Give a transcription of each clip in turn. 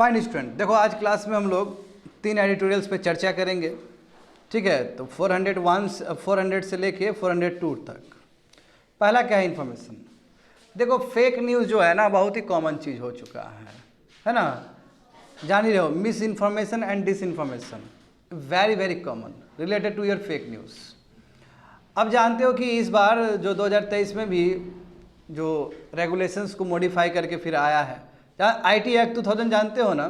Fine student, देखो आज class में हम लोग 3 एडिटोरियल्स पे चर्चा करेंगे, ठीक है। तो 400 से लेके 402 तक। पहला क्या है, इन्फॉर्मेशन। देखो फेक न्यूज़ जो है ना बहुत ही कॉमन चीज़ हो चुका है ना। जान ही रहे हो, misinformation and disinformation very very common related to your fake news. अब जानते हो कि इस बार जो 2023 में भी जो रेगुलेशंस को मॉडिफाई करके फिर आया है, आईटी एक्ट 2000 जानते हो ना।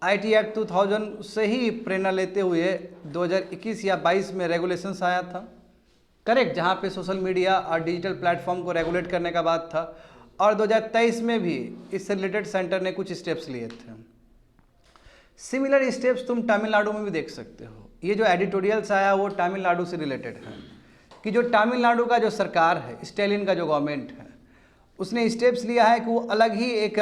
आईटी एक्ट 2000 से ही प्रेरणा लेते हुए 2021 या 22 में रेगुलेशंस आया था, करेक्ट, जहाँ पे सोशल मीडिया और डिजिटल प्लेटफॉर्म को रेगुलेट करने का बात था। और 2023 में भी इससे रिलेटेड सेंटर ने कुछ स्टेप्स लिए थे। सिमिलर स्टेप्स तुम तमिलनाडु में भी देख सकते हो। ये जो एडिटोरियल्स आया वो तमिलनाडु से रिलेटेड है कि जो तमिलनाडु का जो सरकार है, स्टालिन का जो गवर्नमेंट है, उसने स्टेप्स लिया है कि वो अलग ही एक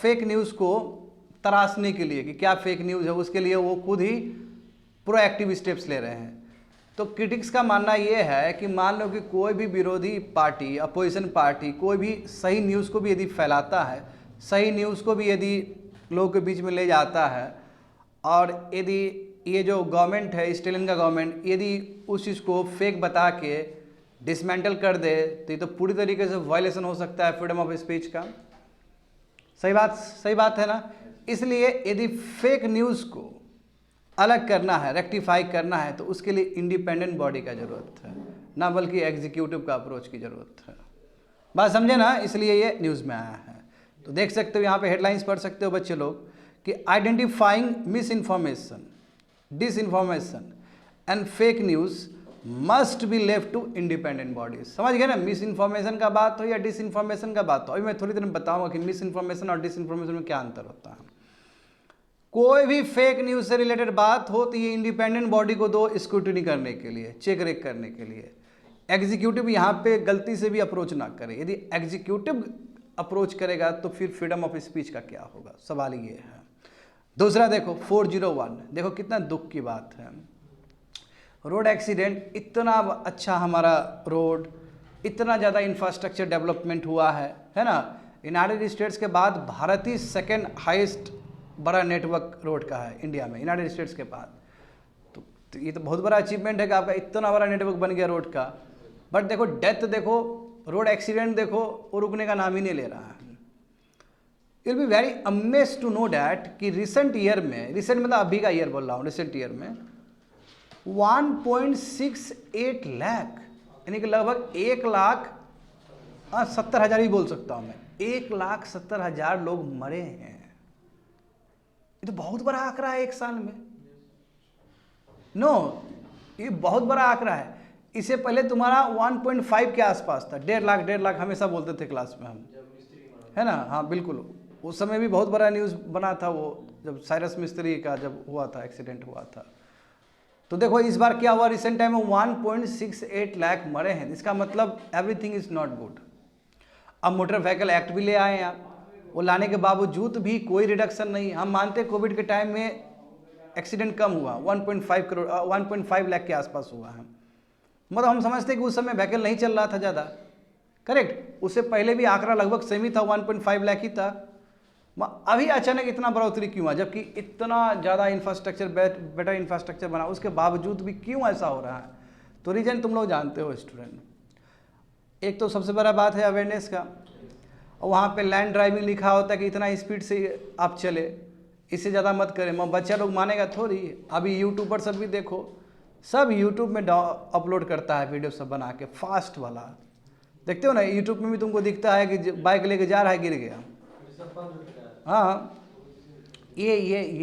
फेक न्यूज़ को तराशने के लिए कि क्या फेक न्यूज़ है, उसके लिए वो खुद ही प्रोएक्टिव स्टेप्स ले रहे हैं। तो क्रिटिक्स का मानना ये है कि मान लो कि कोई भी विरोधी पार्टी, अपोजिशन पार्टी कोई भी सही न्यूज़ को भी यदि फैलाता है, सही न्यूज़ को भी यदि लोगों के बीच में ले जाता है, और यदि ये जो गवर्नमेंट है, स्टालिन का गवर्नमेंट, यदि उस चीज़ को फेक बता के डिसमेंटल कर दे तो ये तो पूरी तरीके से वायलेशन हो सकता है फ्रीडम ऑफ स्पीच का। सही बात है ना। इसलिए यदि फेक न्यूज़ को अलग करना है, रेक्टिफाई करना है, तो उसके लिए इंडिपेंडेंट बॉडी का ज़रूरत है, ना बल्कि एग्जीक्यूटिव का अप्रोच की ज़रूरत है। बात समझे ना, इसलिए ये न्यूज़ में आया है। तो देख सकते हो यहाँ पे हेडलाइंस पढ़ सकते हो बच्चे लोग कि identifying misinformation, disinformation and fake news must be left to independent bodies. समझ गए ना, मिस इन्फॉर्मेशन का बात हो या डिस इन्फॉर्मेशन का बात हो। अभी मैं थोड़ी देर में बताऊंगा कि मिस इन्फॉर्मेशन और डिस इन्फॉर्मेशन में क्या अंतर होता है। कोई भी फेक न्यूज़ से रिलेटेड बात हो तो ये इंडिपेंडेंट बॉडी को दो स्क्रूटिनी करने के लिए, चेक रेक करने के लिए। एग्जीक्यूटिव यहाँ पे गलती से भी अप्रोच ना करे। यदि एग्जीक्यूटिव अप्रोच करेगा तो फिर फ्रीडम ऑफ स्पीच का क्या होगा, सवाल ये है। दूसरा देखो 401, देखो कितना दुख की बात है। रोड एक्सीडेंट, इतना अच्छा हमारा रोड, इतना ज़्यादा इंफ्रास्ट्रक्चर डेवलपमेंट हुआ है ना। यूनाइटेड स्टेट्स के बाद भारत ही सेकेंड हाईएस्ट बड़ा नेटवर्क रोड का है इंडिया में, यूनाइटेड स्टेट्स के बाद। तो ये तो बहुत बड़ा अचीवमेंट है कि आपका इतना बड़ा नेटवर्क बन गया रोड का। बट देखो डेथ देखो, रोड एक्सीडेंट देखो, वो रुकने का नाम ही नहीं ले रहा है। You will be very amazed to know that कि रिसेंट ईयर में, रिसेंट मतलब अभी का ईयर बोल रहा हूँ, रिसेंट ईयर में 1.68 लाख, यानी कि लगभग 1,70,000 ही बोल सकता हूँ मैं, 1,70,000 लोग मरे हैं। ये तो बहुत बड़ा आंकड़ा है एक साल में। ये बहुत बड़ा आंकड़ा है। इससे पहले तुम्हारा 1.5 के आसपास था, 1.5 लाख हमेशा बोलते थे क्लास में हम, है ना। हाँ बिल्कुल, उस समय भी बहुत बड़ा न्यूज़ बना था वो, जब साइरस मिस्त्री का जब हुआ था, एक्सीडेंट हुआ था। तो देखो इस बार क्या हुआ, रिसेंट टाइम में 1.68 लाख मरे हैं। इसका मतलब एवरीथिंग इज नॉट गुड। अब मोटर व्हीकल एक्ट भी ले आए हैं आप, वो लाने के बावजूद भी कोई रिडक्शन नहीं। हम मानते हैं कोविड के टाइम में एक्सीडेंट कम हुआ, 1.5 लाख के आसपास हुआ है। मतलब हम समझते हैं कि उस समय व्हीकल नहीं चल रहा था ज़्यादा, करेक्ट। उससे पहले भी आंकड़ा लगभग सेम ही था, 1.5 लाख ही था। अभी अचानक इतना बढ़ोतरी क्यों है, जबकि इतना ज़्यादा इंफ्रास्ट्रक्चर, बेटर इंफ्रास्ट्रक्चर बना, उसके बावजूद भी क्यों ऐसा हो रहा है? तो रीजन तुम लोग जानते हो स्टूडेंट। एक तो सबसे बड़ा बात है अवेयरनेस का। और वहाँ पे लैंड ड्राइविंग लिखा होता है कि इतना स्पीड से आप चले, इससे ज़्यादा मत करें। बच्चा लोग मानेगा थोड़ी। अभी यूट्यूबर सब भी देखो, सब यूट्यूब में अपलोड करता है वीडियो सब बना के, फास्ट वाला। देखते हो ना यूट्यूब में भी तुमको दिखता है कि बाइक लेके जा रहा है, गिर गया। हाँ, ये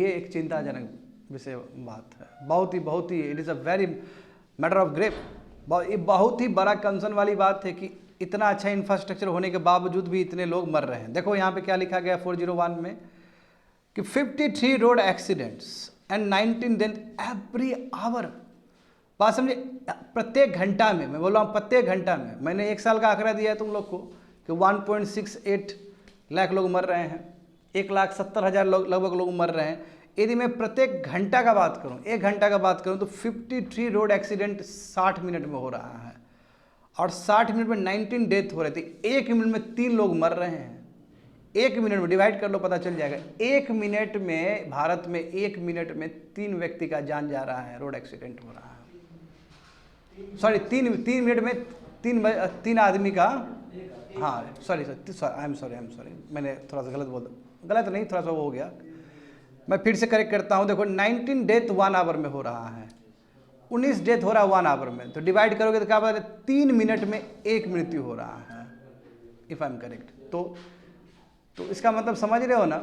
एक चिंताजनक विषय बात है, बहुत ही it is a very matter of grave. ये बहुत ही बड़ा कंसर्न वाली बात है कि इतना अच्छा इंफ्रास्ट्रक्चर होने के बावजूद भी इतने लोग मर रहे हैं। देखो यहाँ पे क्या लिखा गया 401 में कि 53 road accidents and 19 death every hour. बात समझे, प्रत्येक घंटा में, मैं बोल रहा हूँ प्रत्येक घंटा में। मैंने एक साल का आंकड़ा दिया है तुम लोग को कि 1.68 लाख लोग मर रहे हैं, 1,70,000 लोग लगभग लोग मर रहे हैं। यदि मैं प्रत्येक घंटा का बात करूं, एक घंटा का बात करूं, तो 53 रोड एक्सीडेंट 60 मिनट में हो रहा है, और 60 मिनट में 19 डेथ हो रहे थे। 1 मिनट में 3 लोग मर रहे हैं। 1 मिनट में डिवाइड कर लो, पता चल जाएगा। 1 मिनट में भारत में 1 मिनट में 3 व्यक्ति का जान जा रहा है, रोड एक्सीडेंट हो रहा है। सॉरी 3 मिनट में 3 आदमी का, हाँ सॉरी आई एम सॉरी मैंने थोड़ा सा गलत गलत नहीं, थोड़ा सा वो हो गया, मैं फिर से करेक्ट करता हूँ। देखो 19 डेथ 1 आवर में हो रहा है, 19 डेथ हो रहा है 1 आवर में, तो डिवाइड करोगे तो क्या बात है, 3 मिनट में 1 मृत्यु हो रहा है, इफ आई एम करेक्ट। तो इसका मतलब समझ रहे हो ना।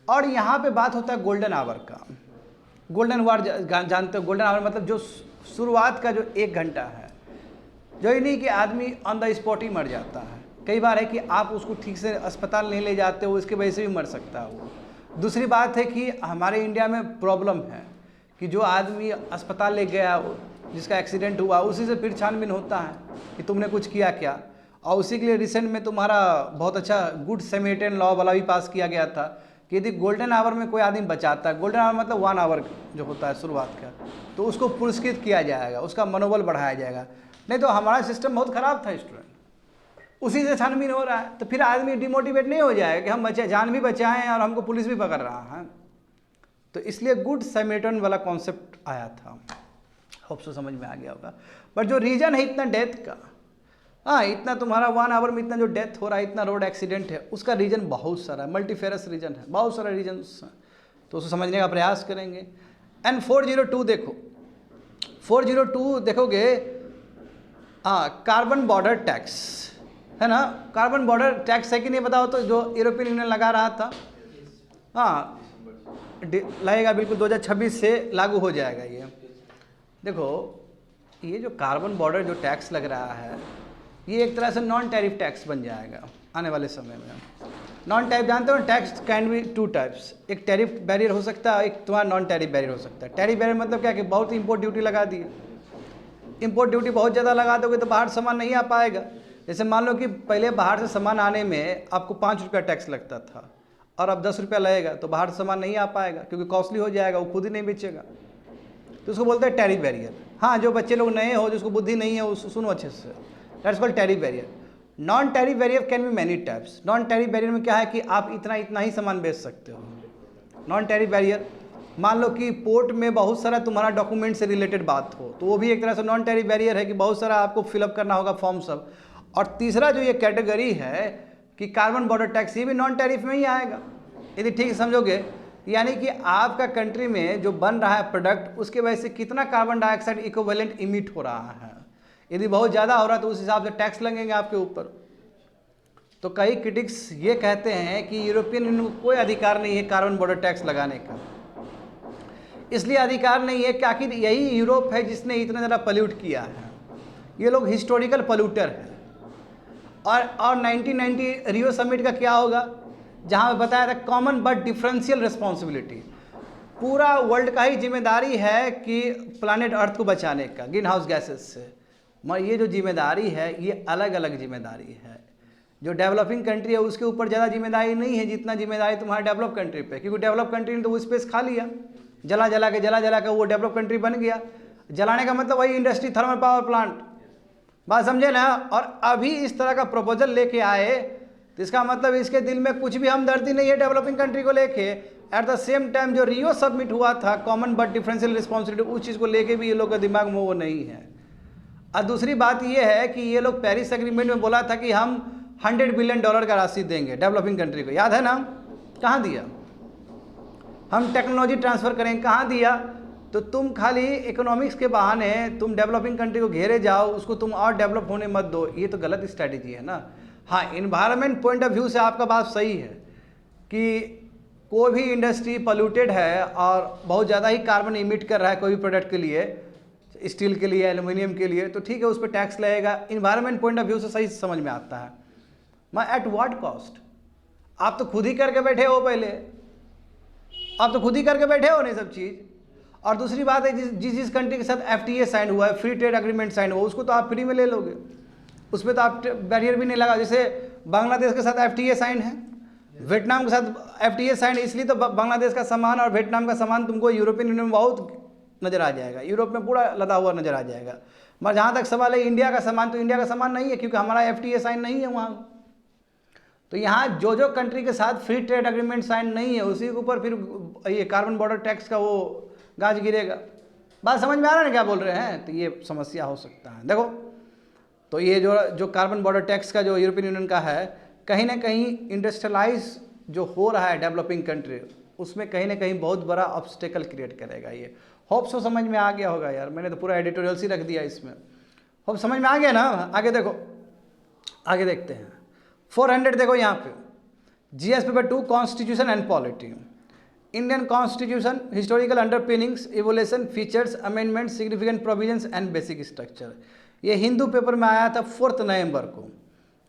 और यहाँ पे बात होता है गोल्डन आवर का। गोल्डन आवर जानते हो, गोल्डन आवर मतलब जो शुरुआत का जो 1 घंटा है, जो ही नहीं कि आदमी ऑन द स्पॉट ही मर जाता है। कई बार है कि आप उसको ठीक से अस्पताल नहीं ले जाते हो, इसके वजह से भी मर सकता है वो। दूसरी बात है कि हमारे इंडिया में प्रॉब्लम है कि जो आदमी अस्पताल ले गया, जिसका एक्सीडेंट हुआ, उसी से फिर छानबीन होता है कि तुमने कुछ किया क्या। और उसी के लिए रिसेंट में तुम्हारा बहुत अच्छा गुड सैमरिटन लॉ वाला भी पास किया गया था कि यदि गोल्डन आवर में कोई आदमी बचाता है, गोल्डन आवर मतलब 1 आवर जो होता है शुरुआत का, तो उसको पुरस्कृत किया जाएगा, उसका मनोबल बढ़ाया जाएगा। नहीं तो हमारा सिस्टम बहुत ख़राब था स्टूडेंट, उसी से छानबीन हो रहा है, तो फिर आदमी डिमोटिवेट नहीं हो जाएगा कि हम बचे, जान भी बचाएं और हमको पुलिस भी पकड़ रहा है। तो इसलिए गुड सैमरिटन वाला कॉन्सेप्ट आया था, होप सो समझ में आ गया होगा। बट जो रीजन है इतना डेथ का, हाँ इतना तुम्हारा 1 आवर में इतना जो डेथ हो रहा है, इतना रोड एक्सीडेंट है, उसका रीजन बहुत सारा, मल्टीफेरस रीजन है, बहुत सारा रीजन, तो उसको समझने का प्रयास करेंगे। एंड 402 देखो, 402 देखोगे, हाँ कार्बन बॉर्डर टैक्स है ना, कार्बन बॉर्डर टैक्स है कि नहीं बताओ तो, जो यूरोपियन यूनियन लगा रहा था, हाँ लगेगा बिल्कुल 2026 से लागू हो जाएगा ये। देखो ये जो कार्बन बॉर्डर जो टैक्स लग रहा है, ये एक तरह से नॉन टैरिफ टैक्स बन जाएगा आने वाले समय में। नॉन टैरिफ जानते हो, टैक्स कैन बी 2 टाइप्स, एक टैरिफ बैरियर हो सकता है, एक तुम्हारा नॉन टैरिफ बैरियर हो सकता है। टैरिफ बैरियर मतलब क्या कि बहुत इंपोर्ट ड्यूटी लगा दी, इंपोर्ट ड्यूटी बहुत ज़्यादा लगा दोगे तो बाहर सामान नहीं आ पाएगा। जैसे मान लो कि पहले बाहर से सामान आने में आपको 5 रुपया टैक्स लगता था, और अब 10 रुपया लगेगा, तो बाहर से सामान नहीं आ पाएगा क्योंकि कॉस्टली हो जाएगा, वो खुद ही नहीं बेचेगा, तो उसको बोलते हैं टैरिफ बैरियर। हाँ जो बच्चे लोग नए हो, जिसको बुद्धि नहीं है, वो सुनो अच्छे से, that's called tariff barrier. Non tariff barrier can be many types. Non tariff barrier में क्या है कि आप इतना ही सामान बेच सकते हो। नॉन टैरिफ बैरियर, मान लो कि पोर्ट में बहुत सारा तुम्हारा डॉक्यूमेंट से रिलेटेड बात हो, तो वो भी एक तरह से नॉन टैरिफ बैरियर है कि बहुत सारा आपको फिलअप करना होगा फॉर्म सब। और तीसरा जो ये कैटेगरी है कि कार्बन बॉर्डर टैक्स, ये भी नॉन टैरिफ में ही आएगा यदि ठीक से समझोगे। यानी कि आपका कंट्री में जो बन रहा है प्रोडक्ट, उसके वजह से कितना कार्बन डाइऑक्साइड इक्विवेलेंट इमिट हो रहा है। यदि बहुत ज़्यादा हो रहा है तो उस हिसाब से टैक्स लगेंगे आपके ऊपर। तो कई क्रिटिक्स ये कहते हैं कि यूरोपियन यूनियन को कोई अधिकार नहीं है कार्बन बॉर्डर टैक्स लगाने का। इसलिए अधिकार नहीं है क्योंकि यही यूरोप है जिसने इतना ज़्यादा पल्यूट किया है। ये लोग हिस्टोरिकल पल्यूटर हैं। और 1990 रियो समिट का क्या होगा, जहाँ पे बताया था कॉमन बट डिफरेंशियल रिस्पॉन्सिबिलिटी, पूरा वर्ल्ड का ही जिम्मेदारी है कि प्लानेट अर्थ को बचाने का ग्रीन हाउस गैसेस से। मगर ये जो जिम्मेदारी है ये अलग अलग जिम्मेदारी है। जो डेवलपिंग कंट्री है उसके ऊपर ज़्यादा जिम्मेदारी नहीं है जितना जिम्मेदारी तुम्हारे डेवलप कंट्री पे, क्योंकि डेवलप कंट्री ने तो वो स्पेस खा लिया, जला जला के वो डेवलप कंट्री बन गया। जलाने का मतलब वही इंडस्ट्री, थर्मल पावर प्लांट, बात समझे ना। और अभी इस तरह का प्रपोजल लेके आए तो इसका मतलब इसके दिल में कुछ भी हमदर्दी नहीं है डेवलपिंग कंट्री को लेके। एट द सेम टाइम जो रियो सबमिट हुआ था कॉमन बट डिफरेंशियल रिस्पॉन्सिबिलिटी, उस चीज़ को लेके भी ये लोग का दिमाग में वो नहीं है। और दूसरी बात ये है कि ये लोग पेरिस एग्रीमेंट में बोला था कि हम $100 बिलियन का राशि देंगे डेवलपिंग कंट्री को, याद है ना? कहाँ दिया? हम टेक्नोलॉजी ट्रांसफ़र करेंगे, कहाँ दिया? तो तुम खाली इकोनॉमिक्स के बहाने तुम डेवलपिंग कंट्री को घेरे जाओ, उसको तुम और डेवलप होने मत दो, ये तो गलत स्ट्रैटेजी है ना। हाँ, इन्वायरमेंट पॉइंट ऑफ व्यू से आपका बात सही है कि कोई भी इंडस्ट्री पोल्यूटेड है और बहुत ज़्यादा ही कार्बन इमिट कर रहा है कोई भी प्रोडक्ट के लिए, स्टील के लिए, एल्यूमिनियम के लिए, तो ठीक है उस पर टैक्स लगेगा। इन्वायरमेंट पॉइंट ऑफ व्यू से सही समझ में आता है। मैं एट व्हाट कॉस्ट? आप तो खुद ही करके बैठे हो, पहले आप तो खुद ही करके बैठे हो नहीं सब चीज़। और दूसरी बात है जिस कंट्री के साथ FTA साइन हुआ है, फ्री ट्रेड एग्रीमेंट साइन हुआ, उसको तो आप फ्री में ले लोगे, उसमें तो आप बैरियर भी नहीं लगा। जैसे बांग्लादेश के साथ FTA साइन है, वियतनाम के साथ FTA साइन, इसलिए तो बांग्लादेश का सामान और वियतनाम का सामान तुमको यूरोपियन यूनियन में बहुत नज़र आ जाएगा, यूरोप में पूरा लदा हुआ नज़र आ जाएगा। मगर जहाँ तक सवाल है इंडिया का सामान, तो इंडिया का सामान नहीं है क्योंकि हमारा FTA साइन नहीं है वहाँ। तो यहाँ जो जो कंट्री के साथ फ्री ट्रेड एग्रीमेंट साइन नहीं है उसी के ऊपर फिर ये कार्बन बॉर्डर टैक्स का वो गाज गिरेगा। बात समझ में आ रहा है ना क्या बोल रहे हैं? तो ये समस्या हो सकता है। देखो, तो ये जो कार्बन बॉर्डर टैक्स का जो यूरोपियन यूनियन का है, कहीं ना कहीं इंडस्ट्रियलाइज जो हो रहा है डेवलपिंग कंट्री, उसमें कहीं ना कहीं बहुत बड़ा ऑब्स्टेकल क्रिएट करेगा। ये होप सो समझ में आ गया होगा यार, मैंने तो पूरा एडिटोरियल ही रख दिया इसमें। होप समझ में आ गया ना? आगे देखो, आगे देखते हैं 400 देखो यहाँ पे, GS paper 2 constitution and polity, Indian constitution, historical underpinnings, evolution, features, amendment, significant provisions and basic structure. ये हिंदू पेपर में आया था 4 नवंबर को।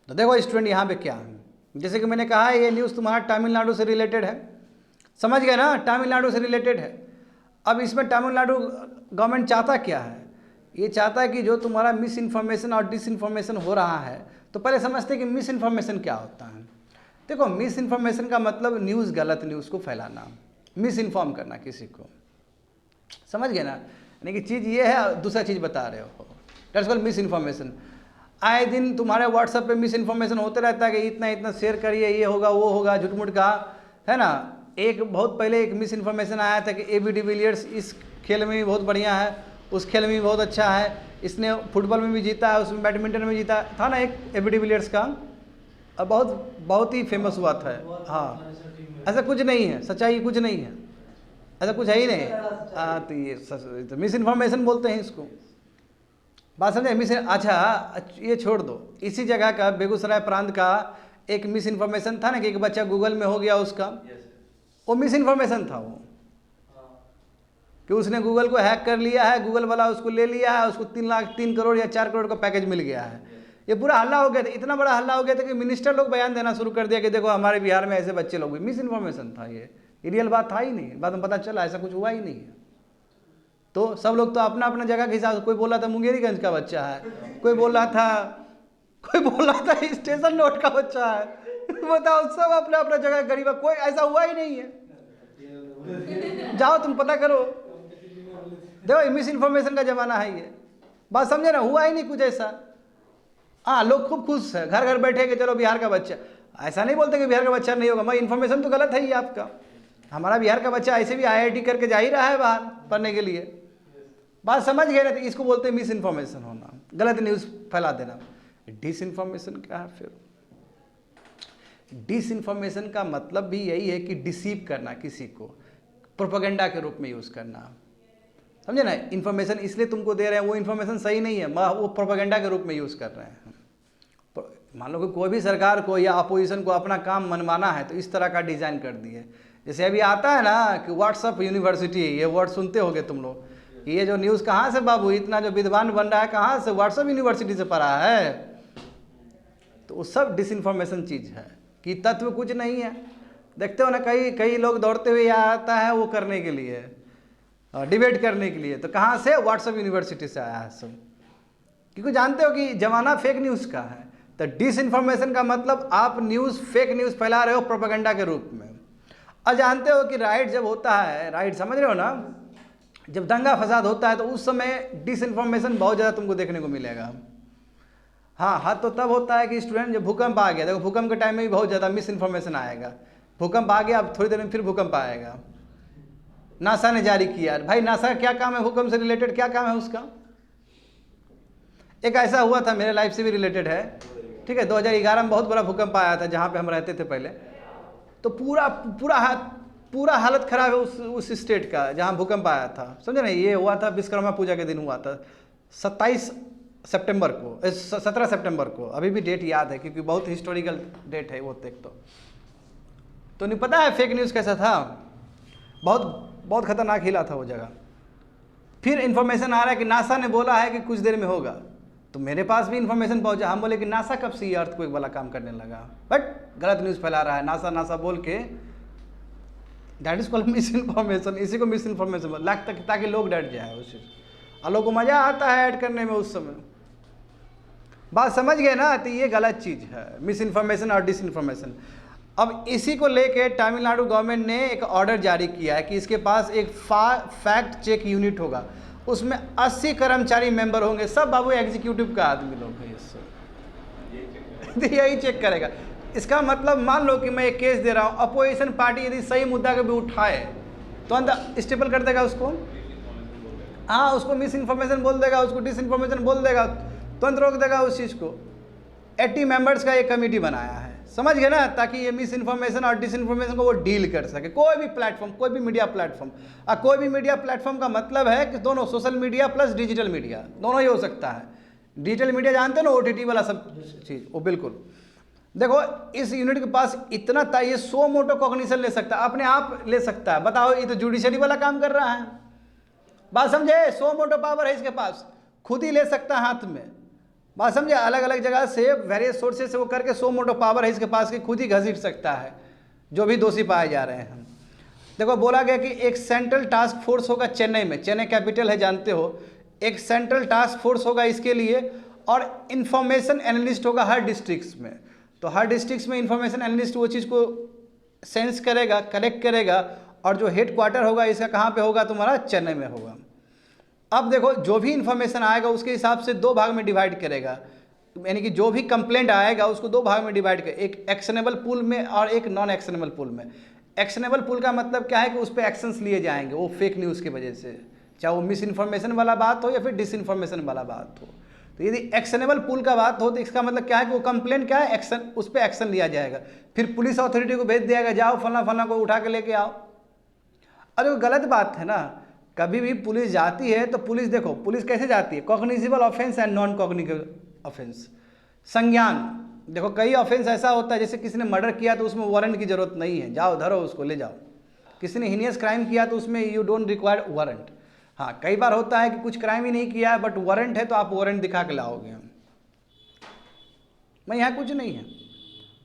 तो देखो स्टूडेंट यहाँ पे क्या है, जैसे कि मैंने कहा ये न्यूज़ तुम्हारा तमिलनाडु से रिलेटेड है, समझ गए ना? तमिलनाडु से रिलेटेड है। अब इसमें तमिलनाडु गवर्नमेंट चाहता क्या है? ये चाहता है कि जो तुम्हारा मिस इन्फॉर्मेशन और डिस इन्फॉर्मेशन हो रहा है, तो पहले समझते हैं कि मिस इन्फॉर्मेशन क्या होता है। देखो, मिस इन्फॉर्मेशन का मतलब न्यूज़, गलत न्यूज़ को फैलाना, मिस इन्फॉर्म करना किसी को, समझ गए ना? यानी कि चीज़ ये है, दूसरा चीज़ बता रहे हो, दैट्स कॉल्ड मिस इन्फॉर्मेशन। आए दिन तुम्हारे व्हाट्सएप पे मिस इन्फॉर्मेशन होते रहता है कि इतना इतना शेयर करिए, ये होगा वो होगा, झूठ-मूठ का, है ना? एक बहुत पहले एक मिस इन्फॉर्मेशन आया था कि AB डिविलियर्स इस खेल में भी बहुत बढ़िया है, उस खेल में भी बहुत अच्छा है, इसने फुटबॉल में भी जीता है, उसमें बैडमिंटन में जीता था ना, एक AB डिविलियर्स का, अब बहुत ही फेमस हुआ था। हाँ, ऐसा कुछ नहीं है, सच्चाई कुछ नहीं है, ऐसा कुछ है ही नहीं। हाँ, तो ये मिस इन्फॉर्मेशन बोलते हैं इसको, बात समझे? मिस, अच्छा ये छोड़ दो, इसी जगह का बेगूसराय प्रांत का एक मिस इन्फॉर्मेशन था ना कि एक बच्चा गूगल में हो गया उसका, वो मिस इन्फॉर्मेशन था वो, कि उसने गूगल को हैक कर लिया है, गूगल वाला उसको ले लिया है, उसको 3 करोड़ या 4 करोड़ का पैकेज मिल गया है। ये पूरा हल्ला हो गया था, इतना बड़ा हल्ला हो गया था कि मिनिस्टर लोग बयान देना शुरू कर दिया कि देखो हमारे बिहार में ऐसे बच्चे लोग भी। मिस इन्फॉर्मेशन था ये रियल बात था ही नहीं, बाद में पता चला ऐसा कुछ हुआ ही नहीं है। तो सब लोग तो अपना अपना जगह के हिसाब से, कोई बोला था मुंगेरीगंज का बच्चा है, कोई बोला था स्टेशन रोड का बच्चा है, बताओ, सब अपना अपना जगह गरीब, कोई ऐसा हुआ ही नहीं है। जाओ तुम पता करो, देखो मिस इन्फॉर्मेशन का जमाना है ये, बात समझे ना? हुआ ही नहीं कुछ ऐसा। हाँ, लोग खूब खुश है, घर घर बैठे कि चलो बिहार का बच्चा, ऐसा नहीं बोलते कि बिहार का बच्चा नहीं होगा, मगर इन्फॉर्मेशन तो गलत है ही आपका। हमारा बिहार का बच्चा ऐसे भी IIT करके जा ही रहा है बाहर पढ़ने के लिए, बात समझ गए ना? तो इसको बोलते हैं मिस इन्फॉर्मेशन होना, गलत न्यूज़ फैला देना। डिस इन्फॉर्मेशन क्या है फिर? डिस इन्फॉर्मेशन का मतलब भी यही है कि डिसीव करना, किसी को प्रोपेगेंडा के रूप में यूज़ करना, समझे ना? इन्फॉर्मेशन इसलिए तुमको दे रहे हैं, वो इन्फॉर्मेशन सही नहीं है, वो प्रोपेगेंडा के रूप में यूज़ कर रहे हैं। मान लो कि कोई भी सरकार को या अपोजिशन को अपना काम मनवाना है, तो इस तरह का डिज़ाइन कर दिए। जैसे अभी आता है ना कि व्हाट्सअप यूनिवर्सिटी, ये वर्ड सुनते होगे तुम लोग, ये जो न्यूज़ कहाँ से बाबू, इतना जो विद्वान बन रहा है कहाँ से? व्हाट्सअप यूनिवर्सिटी से पढ़ा है। तो वो सब डिसइंफॉर्मेशन चीज़ है कि तत्व कुछ नहीं है। देखते हो ना, कई लोग दौड़ते हुए आता है वो करने के लिए, डिबेट करने के लिए, तो कहाँ से? व्हाट्सएप यूनिवर्सिटी से आया है सब, क्योंकि जानते हो कि जमाना फेक न्यूज़ का है। तो डिसइंफॉर्मेशन का मतलब आप न्यूज़, फेक न्यूज़ फैला रहे हो प्रोपेगेंडा के रूप में। और जानते हो कि राइट जब होता है, राइट समझ रहे हो ना, जब दंगा फसाद होता है तो उस समय डिसइंफॉर्मेशन बहुत ज़्यादा तुमको देखने को मिलेगा। हाँ, तो तब होता है कि स्टूडेंट, जब भूकंप आ गया, देखो भूकंप के टाइम में भी बहुत ज़्यादा मिस इन्फॉर्मेशन आएगा। भूकंप आ गया, अब थोड़ी देर में फिर भूकंप आएगा, नासा ने जारी किया। भाई नासा का क्या काम है भूकंप से रिलेटेड? क्या काम है उसका? एक ऐसा हुआ था, मेरे लाइफ से भी रिलेटेड है, ठीक है, 2011 में बहुत बड़ा भूकंप आया था जहाँ पे हम रहते थे पहले। तो पूरा हालत खराब है उस स्टेट का जहाँ भूकंप आया था, समझे ना? ये हुआ था विश्वकर्मा पूजा के दिन हुआ था, 17 सितंबर को, अभी भी डेट याद है क्योंकि बहुत हिस्टोरिकल डेट है वो। देख तो नहीं पता है फेक न्यूज़ कैसा था? बहुत खतरनाक हिला था वो जगह। फिर इन्फॉर्मेशन आ रहा है कि नासा ने बोला है कि कुछ देर में होगा, तो मेरे पास भी इन्फॉर्मेशन पहुंचा। हम बोले कि नासा कब से ये अर्थक्वेक वाला काम करने लगा? बट गलत न्यूज़ फैला रहा है नासा बोल के, that is called miss information. इसी को मिस इन्फॉर्मेशन लगता है ताकि लोग डर जाए उस चीज़, और लोगों को मज़ा आता है ऐड करने में उस समय। बात समझ गए ना? तो ये गलत चीज़ है, मिस इन्फॉर्मेशन और डिस इन्फॉर्मेशन। अब इसी को लेके तमिलनाडु गवर्नमेंट ने एक ऑर्डर जारी किया है कि इसके पास एक फैक्ट चेक यूनिट होगा, उसमें 80 कर्मचारी मेंबर होंगे, सब बाबू एग्जीक्यूटिव का आदमी लोग हैं, इससे यही चेक करेगा। इसका मतलब मान लो कि मैं एक केस दे रहा हूँ, अपोजिशन पार्टी यदि सही मुद्दा को भी उठाए तो अंदर स्टेपल कर देगा उसको, हाँ उसको मिस इन्फॉर्मेशन बोल देगा, उसको डिस इन्फॉर्मेशन बोल देगा, तुरंत रोक देगा उस चीज़ को। 80 मेंबर्स का एक कमेटी बनाया है, समझ गए ना, ताकि ये मिस इन्फॉर्मेशन और डिस इन्फॉर्मेशन को वो डील कर सके। कोई भी प्लेटफॉर्म, कोई भी मीडिया प्लेटफॉर्म, और कोई भी मीडिया प्लेटफॉर्म का मतलब है कि दोनों social media plus digital media दोनों ही हो सकता है। डिजिटल मीडिया जानते हो ना, OTT वाला सब चीज़, वो बिल्कुल। देखो इस यूनिट के पास इतना था, ये 100 मोटो कॉग्निशन ले सकता है, अपने आप ले सकता है। बताओ, ये तो जुडिशरी वाला काम कर रहा है, बात समझे। 100 मोटो पावर है इसके पास, खुद ही ले सकता है हाथ में, बात समझे। अलग अलग जगह से वेरियस सोर्सेज से वो करके 100 मोटो पावर है इसके पास कि खुद ही घसीट सकता है जो भी दोषी पाए जा रहे हैं। देखो बोला गया कि एक सेंट्रल टास्क फोर्स होगा चेन्नई में, चेन्नई कैपिटल है जानते हो, एक सेंट्रल टास्क फोर्स होगा इसके लिए, और इंफॉर्मेशन एनालिस्ट होगा हर डिस्ट्रिक्ट्स में। तो हर डिस्ट्रिक्ट्स में इंफॉर्मेशन एनालिस्ट वो चीज़ को सेंस करेगा, कलेक्ट करेगा, और जो हेड क्वार्टर होगा इसका कहाँ पे होगा, तुम्हारा चेन्नई में होगा। अब देखो जो भी इंफॉर्मेशन आएगा उसके हिसाब से 2 भाग में डिवाइड करेगा, यानी कि जो भी कंप्लेंट आएगा उसको 2 भाग में डिवाइड कर, एक एक्शनेबल पुल में और एक नॉन एक्शनेबल पुल में। एक्शनेबल पुल का मतलब क्या है कि उस पर एक्शंस लिए जाएंगे वो फेक न्यूज़ की वजह से, चाहे वो मिस इन्फॉर्मेशन वाला बात हो या फिर डिस इन्फॉर्मेशन वाला बात हो। तो यदि एक्शनेबल पुल का बात हो तो इसका मतलब क्या है कि वो कंप्लेंट क्या है, एक्शन, उस पर एक्शन लिया जाएगा, फिर पुलिस अथॉरिटी को भेज दिया जाएगा, जाओ फला फला को उठा के लेके आओ। अरे वो गलत बात है ना, कभी भी पुलिस जाती है तो पुलिस, देखो पुलिस कैसे जाती है, cognizable offence and non cognizable offence, संज्ञान। देखो कई ऑफेंस ऐसा होता है, जैसे किसी ने मर्डर किया तो उसमें वारंट की जरूरत नहीं है, जाओ धरो उसको ले जाओ। किसी ने हीनियस क्राइम किया तो उसमें यू डोंट रिक्वायर वारंट। हाँ कई बार होता है कि कुछ क्राइम ही नहीं किया है बट वारंट है तो आप वारंट दिखा के लाओगे। मैं यहाँ कुछ नहीं है,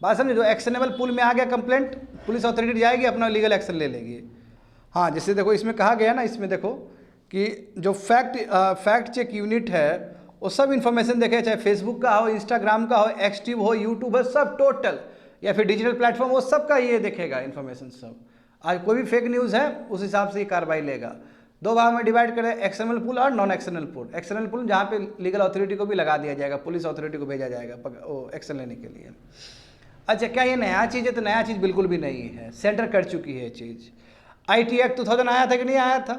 बात समझे। जो एक्शनेबल पुल में आ गया कंप्लेंट, पुलिस अथॉरिटी जाएगी, अपना लीगल एक्शन ले लेगी। हाँ जैसे देखो इसमें कहा गया ना, इसमें देखो कि जो फैक्ट चेक यूनिट है वो सब इन्फॉर्मेशन देखे, चाहे फेसबुक का हो, इंस्टाग्राम का हो, एक्सट्यूब हो, यूट्यूब हो, सब टोटल, या फिर डिजिटल प्लेटफॉर्म, वो सब का ये देखेगा इन्फॉर्मेशन सब। आज कोई भी फेक न्यूज़ है उस हिसाब से ये कार्रवाई लेगा। 2 भाग में डिवाइड करें, एक्सटर्नल पुल और नॉन एक्सटर्नल पुल। एक्सटर्नल पुल जहाँ पे लीगल अथॉरिटी को भी लगा दिया जाएगा, पुलिस अथॉरिटी को भेजा जाएगा वो एक्शन लेने के लिए। अच्छा क्या ये नया चीज़ है? तो नया चीज़ बिल्कुल भी नहीं है, सेंटर कर चुकी है चीज़। IT एक्ट 2000 आया था कि नहीं आया था,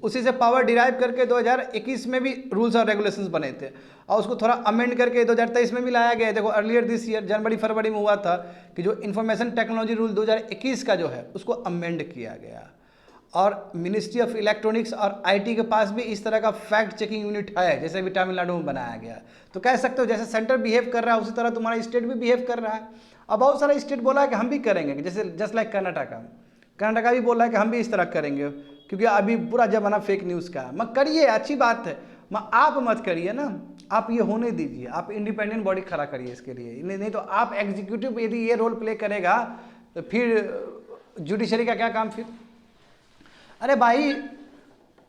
उसी से पावर डिराइव करके 2021 में भी रूल्स और रेगुलेशंस बने थे, और उसको थोड़ा अमेंड करके 2023 में भी लाया गया है। देखो अर्लियर दिस ईयर जनवरी फरवरी में हुआ था कि जो इन्फॉर्मेशन टेक्नोलॉजी रूल 2021 का जो है उसको अमेंड किया गया, और मिनिस्ट्री ऑफ इलेक्ट्रॉनिक्स और IT के पास भी इस तरह का फैक्ट चेकिंग यूनिट है, जैसे भी तमिलनाडु में बनाया गया। तो कह सकते हो जैसे सेंटर बिहेव कर रहा है उसी तरह तुम्हारा स्टेट भी बिहेव कर रहा है। अब बहुत सारा स्टेट बोला है कि हम भी करेंगे, जैसे जस्ट लाइक कर्नाटका भी बोल रहा है कि हम भी इस तरह करेंगे, क्योंकि अभी पूरा जमाना फेक न्यूज़ का है। मत करिए, अच्छी बात है, आप मत करिए ना, आप ये होने दीजिए, आप इंडिपेंडेंट बॉडी खड़ा करिए इसके लिए। नहीं तो आप एग्जीक्यूटिव यदि ये रोल प्ले करेगा तो फिर जुडिशरी का क्या काम फिर? अरे भाई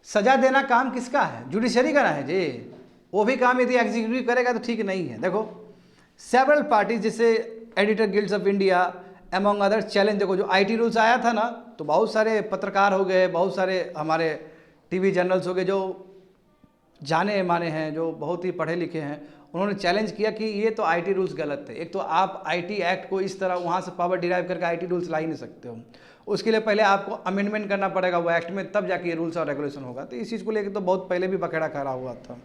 सजा देना काम किसका है? जुडिशरी का ना है जी, वो भी काम यदि एग्जीक्यूटिव करेगा तो ठीक नहीं है। देखो सेवरल पार्टीज जैसे editor guilds of India among other challenge. देखो जो IT रूल्स आया था ना, तो बहुत सारे पत्रकार हो गए, बहुत सारे हमारे TV जर्नल्स हो गए जो जाने माने हैं, जो बहुत ही पढ़े लिखे हैं, उन्होंने चैलेंज किया कि ये तो IT रूल्स गलत थे। एक तो आप IT एक्ट को इस तरह वहाँ से पावर डिराइव करके IT रूल्स ला ही नहीं सकते हो, उसके लिए पहले आपको अमेंडमेंट करना पड़ेगा वो एक्ट में, तब जाके ये रूल्स और रेगुलेशन होगा। तो इस चीज़ को लेकर तो बहुत पहले भी बखेड़ा खड़ा हुआ था,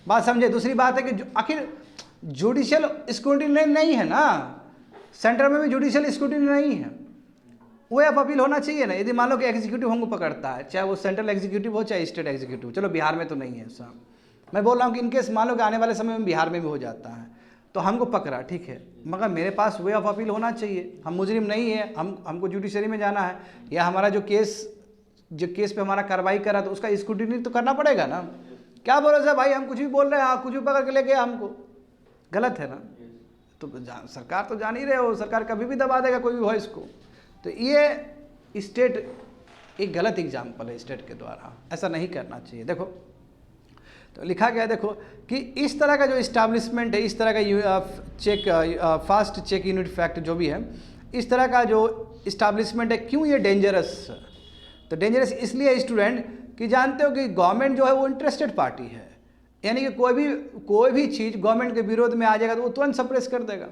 बात समझे। दूसरी बात है कि आखिर जुडिशियल स्क्रूटिनी नहीं है ना, सेंटर में भी जुडिशियल स्क्रूटिनी नहीं है, वे ऑफ अपील होना चाहिए ना। यदि मान लो कि एग्जीक्यूटिव हमको पकड़ता है, चाहे वो सेंट्रल एग्जीक्यूटिव हो चाहे स्टेट एग्जीक्यूटिव, चलो बिहार में तो नहीं है ऐसा, मैं बोल रहा हूँ कि इनकेस मान लो कि आने वाले समय में बिहार में भी हो जाता है तो हमको पकड़ा, ठीक है, मगर मेरे पास वे ऑफ अपील होना चाहिए। हम मुजरिम नहीं है, हमको जुडिशरी में जाना है, या हमारा जो केस पे हमारा कार्रवाई करा तो उसका स्क्रूटिनी तो करना पड़ेगा ना। क्या भरोसा भाई, हम कुछ भी बोल रहे हैं, कुछ भी पकड़ के लेके हमको, गलत है ना। तो सरकार तो जान ही रहे हो, सरकार कभी भी दबा देगा कोई भी वॉइस को। तो ये स्टेट एक गलत एग्जाम्पल है स्टेट के द्वारा, ऐसा नहीं करना चाहिए। देखो तो लिखा गया, देखो कि इस तरह का जो इस्टेब्लिशमेंट है, इस तरह का फास्ट चेक यूनिट फैक्ट जो भी है, इस तरह का जो इस्टेब्लिशमेंट है, क्यों ये डेंजरस? तो डेंजरस इसलिए स्टूडेंट कि जानते हो कि गवर्नमेंट जो है वो इंटरेस्टेड पार्टी है, यानी कि कोई भी चीज़ गवर्नमेंट के विरोध में आ जाएगा तो वो तुरंत सप्रेस कर देगा।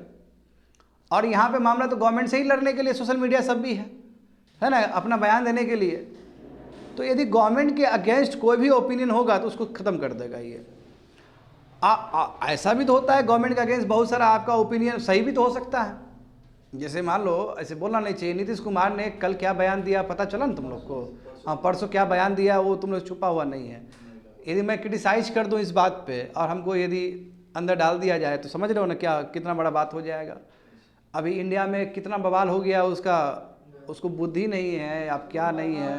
और यहाँ पे मामला तो गवर्नमेंट से ही लड़ने के लिए सोशल मीडिया सब भी है ना, अपना बयान देने के लिए। तो यदि गवर्नमेंट के अगेंस्ट कोई भी ओपिनियन होगा तो उसको ख़त्म कर देगा ये। ऐसा भी तो होता है गवर्नमेंट के अगेंस्ट बहुत सारा आपका ओपिनियन सही भी तो हो सकता है। जैसे मान लो, ऐसे बोलना नहीं चाहिए, नीतीश कुमार ने कल क्या बयान दिया पता चला ना तुम लोग को? हाँ, परसों क्या बयान दिया वो तुम लोग छुपा हुआ नहीं है। यदि मैं क्रिटिसाइज कर दूं इस बात पे और हमको यदि अंदर डाल दिया जाए तो समझ रहे हो ना क्या कितना बड़ा बात हो जाएगा। अभी इंडिया में कितना बवाल हो गया, उसको बुद्धि नहीं है, अब क्या नहीं है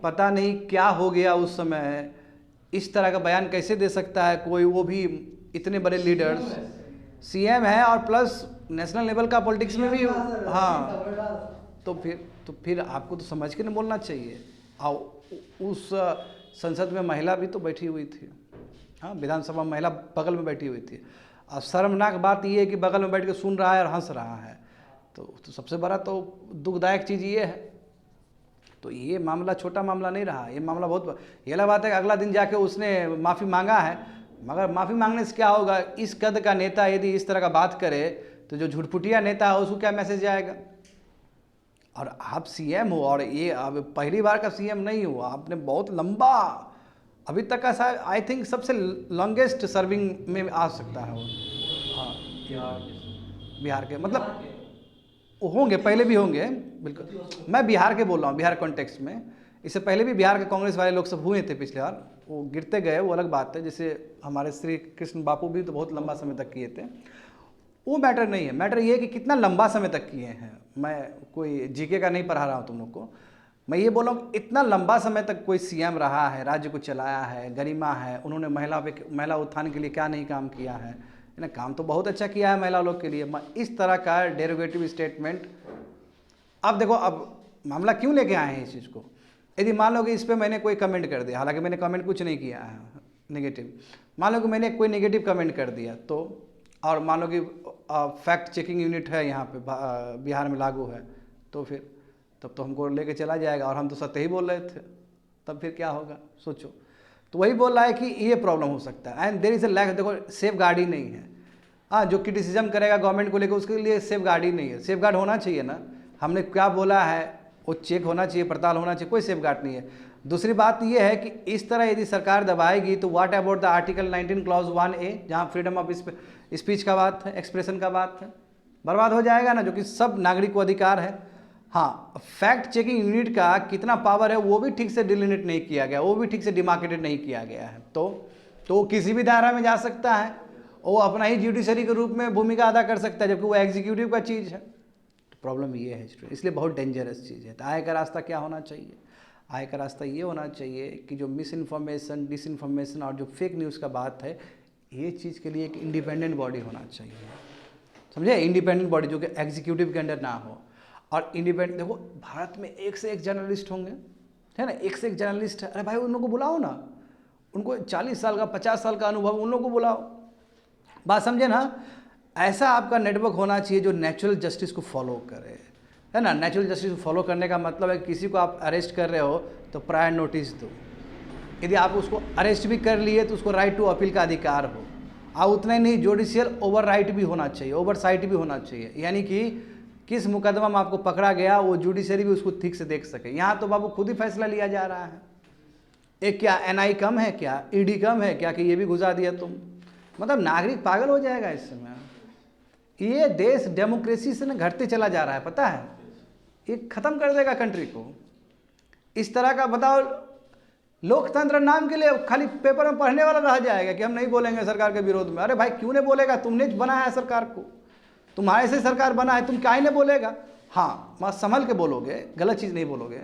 पता नहीं क्या हो गया उस समय। इस तरह का बयान कैसे दे सकता है कोई, वो भी इतने बड़े लीडर्स, सीएम है और प्लस नेशनल लेवल का पॉलिटिक्स में भी। हाँ, तो फिर आपको तो समझ के नहीं बोलना चाहिए। और उस संसद में महिला भी तो बैठी हुई थी, हाँ, विधानसभा में महिला बगल में बैठी हुई थी। अब शर्मनाक बात यह है कि बगल में बैठ के सुन रहा है और हंस रहा है, तो सबसे बड़ा तो दुखदायक चीज़ ये है। तो ये मामला छोटा मामला नहीं रहा, ये मामला बहुत, ये अलग बात है कि अगला दिन जाके उसने माफ़ी मांगा है, मगर माफ़ी मांगने से क्या होगा? इस कद का नेता यदि इस तरह का बात करे तो जो झुटपुटिया नेता है उसको क्या मैसेज जाएगा? और आप सीएम हो, और ये अब पहली बार का सीएम नहीं हो, आपने बहुत लंबा अभी तक का शायद आई थिंक सबसे लॉन्गेस्ट सर्विंग में आ सकता है वो। हाँ, बिहार के मतलब होंगे, पहले भी होंगे, बिल्कुल मैं बिहार के बोल रहा हूँ, बिहार कॉन्टेक्स्ट में। इससे पहले भी बिहार के कांग्रेस वाले लोग सब हुए थे पिछले बार, वो गिरते गए, वो अलग बात है। जैसे हमारे श्री कृष्ण बापू भी तो बहुत लंबा समय तक किए थे, वो मैटर नहीं है। मैटर ये है कि कितना लंबा समय तक किए हैं। मैं कोई जीके का नहीं पढ़ा रहा हूँ तुम लोग को, मैं ये बोल रहा हूँ इतना लंबा समय तक कोई सीएम रहा है, राज्य को चलाया है, गरिमा है, उन्होंने महिला उत्थान के लिए क्या नहीं काम किया है ना? काम तो बहुत अच्छा किया है महिला लोग के लिए। इस तरह का डेरोगेटिव स्टेटमेंट, अब देखो अब मामला क्यों लेके आए हैं इस चीज़ को। यदि मान लो कि इस पर मैंने कोई कमेंट कर दिया, हालांकि मैंने कमेंट कुछ नहीं किया है नेगेटिव, मान लो कि मैंने कोई नेगेटिव कमेंट कर दिया तो, और मान लो कि फैक्ट चेकिंग यूनिट है यहाँ पे बिहार में लागू है, तो फिर तब तो हमको लेके चला जाएगा, और हम तो सत्य ही बोल रहे थे, तब फिर क्या होगा सोचो। तो वही बोल रहा है कि ये प्रॉब्लम हो सकता है, and there is a lack. देखो सेफ गार्ड ही नहीं है। हाँ, जो क्रिटिसिज्म करेगा गवर्नमेंट को लेकर उसके लिए सेफ गार्ड ही नहीं है। सेफ गार्ड होना चाहिए ना, हमने क्या बोला है वो चेक होना चाहिए, पड़ताल होना चाहिए, कोई सेफ गार्ड नहीं है। दूसरी बात यह है कि इस तरह यदि सरकार दबाएगी तो what about the article 19 clause 1A, जहाँ फ्रीडम ऑफ स्पीच का बात है, एक्सप्रेशन का बात है, बर्बाद हो जाएगा ना, जो कि सब नागरिक को अधिकार है। हाँ, फैक्ट चेकिंग यूनिट का कितना पावर है वो भी ठीक से डिलिनेट नहीं किया गया, वो भी ठीक से डिमार्केटेड नहीं किया गया है। तो किसी भी दायरा में जा सकता है, वो अपना ही जुडिशरी के रूप में भूमिका अदा कर सकता है, जबकि वो एग्जीक्यूटिव का चीज़ है। तो प्रॉब्लम ये है, इसलिए बहुत डेंजरस चीज़ है। तो आय का रास्ता क्या होना चाहिए? आय का रास्ता ये होना चाहिए कि जो मिस इन्फॉर्मेशन, डिसइन्फॉर्मेशन और जो फेक न्यूज़ का बात है, ये चीज़ के लिए एक इंडिपेंडेंट बॉडी होना चाहिए, समझे? इंडिपेंडेंट बॉडी जो कि एग्जीक्यूटिव के अंडर ना हो। और इंडिपेंडेंट, देखो भारत में एक से एक जर्नलिस्ट होंगे, है ना, एक से एक जर्नलिस्ट है। अरे भाई उन लोगों को बुलाओ ना, उनको 40 साल का 50 साल का अनुभव, उन लोगों को बुलाओ। बात समझे ना? ऐसा आपका नेटवर्क होना चाहिए जो नेचुरल जस्टिस को फॉलो करे, है ना। नेचुरल जस्टिस को फॉलो करने का मतलब है किसी को आप अरेस्ट कर रहे हो तो प्रायर नोटिस दो। यदि आप उसको अरेस्ट भी कर लिए तो उसको राइट टू अपील का अधिकार हो। और उतना ही नहीं, जुडिशियल ओवरराइट भी होना चाहिए, ओवरसाइट भी होना चाहिए, यानी कि किस मुकदमा में आपको पकड़ा गया वो जुडिशरी भी उसको ठीक से देख सके। यहाँ तो बाबू खुद ही फैसला लिया जा रहा है। एक क्या एनआई कम है क्या, ईडी कम है क्या कि ये भी घुसा दिया तुम? मतलब नागरिक पागल हो जाएगा इस समय। ये देश डेमोक्रेसी से ना घटते चला जा रहा है, पता है? ये खत्म कर देगा कंट्री को। इस तरह का बताओ, लोकतंत्र नाम के लिए खाली पेपर में पढ़ने वाला रह जाएगा कि हम नहीं बोलेंगे सरकार के विरोध में। अरे भाई क्यों नहीं बोलेगा? तुमने बनाया है सरकार को, तुम्हारे से सरकार बना है, तुम काहे नहीं बोलेगा? हाँ, मत संभल के बोलोगे, गलत चीज़ नहीं बोलोगे।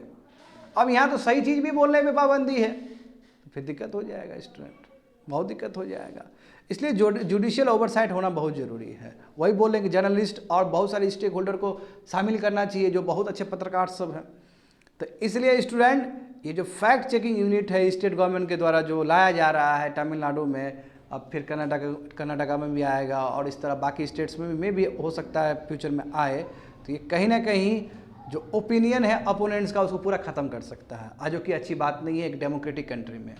अब यहाँ तो सही चीज़ भी बोलने पे पाबंदी है, तो फिर दिक्कत हो जाएगा स्टूडेंट, बहुत दिक्कत हो जाएगा। इसलिए जुडिशियल ओवरसाइट होना बहुत ज़रूरी है। वही बोल रहे हैं कि जर्नलिस्ट और बहुत सारे स्टेक होल्डर को शामिल करना चाहिए, जो बहुत अच्छे पत्रकार सब हैं। तो इसलिए स्टूडेंट, ये जो फैक्ट चेकिंग यूनिट है स्टेट गवर्नमेंट के द्वारा जो लाया जा रहा है तमिलनाडु में, अब फिर कर्नाटका में भी आएगा, और इस तरह बाकी स्टेट्स में भी हो सकता है फ्यूचर में आए, तो ये कहीं ना कहीं जो ओपिनियन है अपोनेंट्स का उसको पूरा ख़त्म कर सकता है, आज जो कि अच्छी बात नहीं है एक डेमोक्रेटिक कंट्री में,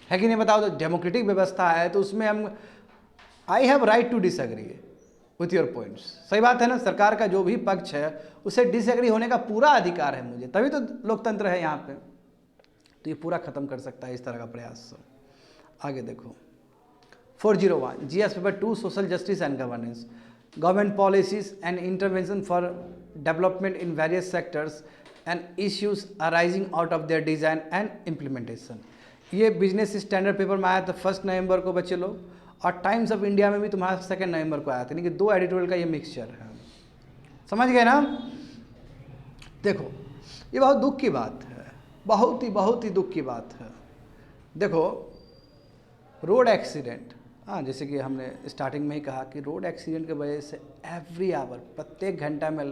है कि नहीं? बताओ, तो डेमोक्रेटिक व्यवस्था है तो उसमें हम I have right to disagree, with your points. सही बात है ना, सरकार का जो भी पक्ष है उसे डिसएग्री होने का पूरा अधिकार है मुझे, तभी तो लोकतंत्र है यहाँ पे। तो ये पूरा खत्म कर सकता है इस तरह का प्रयास। आगे देखो 401 GS paper 2 social justice and governance, government policies and intervention for development in various sectors and issues arising out of their design and implementation. ये बिजनेस स्टैंडर्ड पेपर में आया था 1 नवंबर को बच्चे लोग, और टाइम्स ऑफ इंडिया में भी तुम्हारा 2 नवंबर को आया था, यानी कि 2 एडिटोरियल का ये मिक्सचर है। समझ गए ना। देखो ये बहुत दुख की बात है, बहुत ही दुख की बात है। देखो रोड एक्सीडेंट, हाँ जैसे कि हमने स्टार्टिंग में ही कहा कि रोड एक्सीडेंट की वजह से एवरी आवर, प्रत्येक घंटा में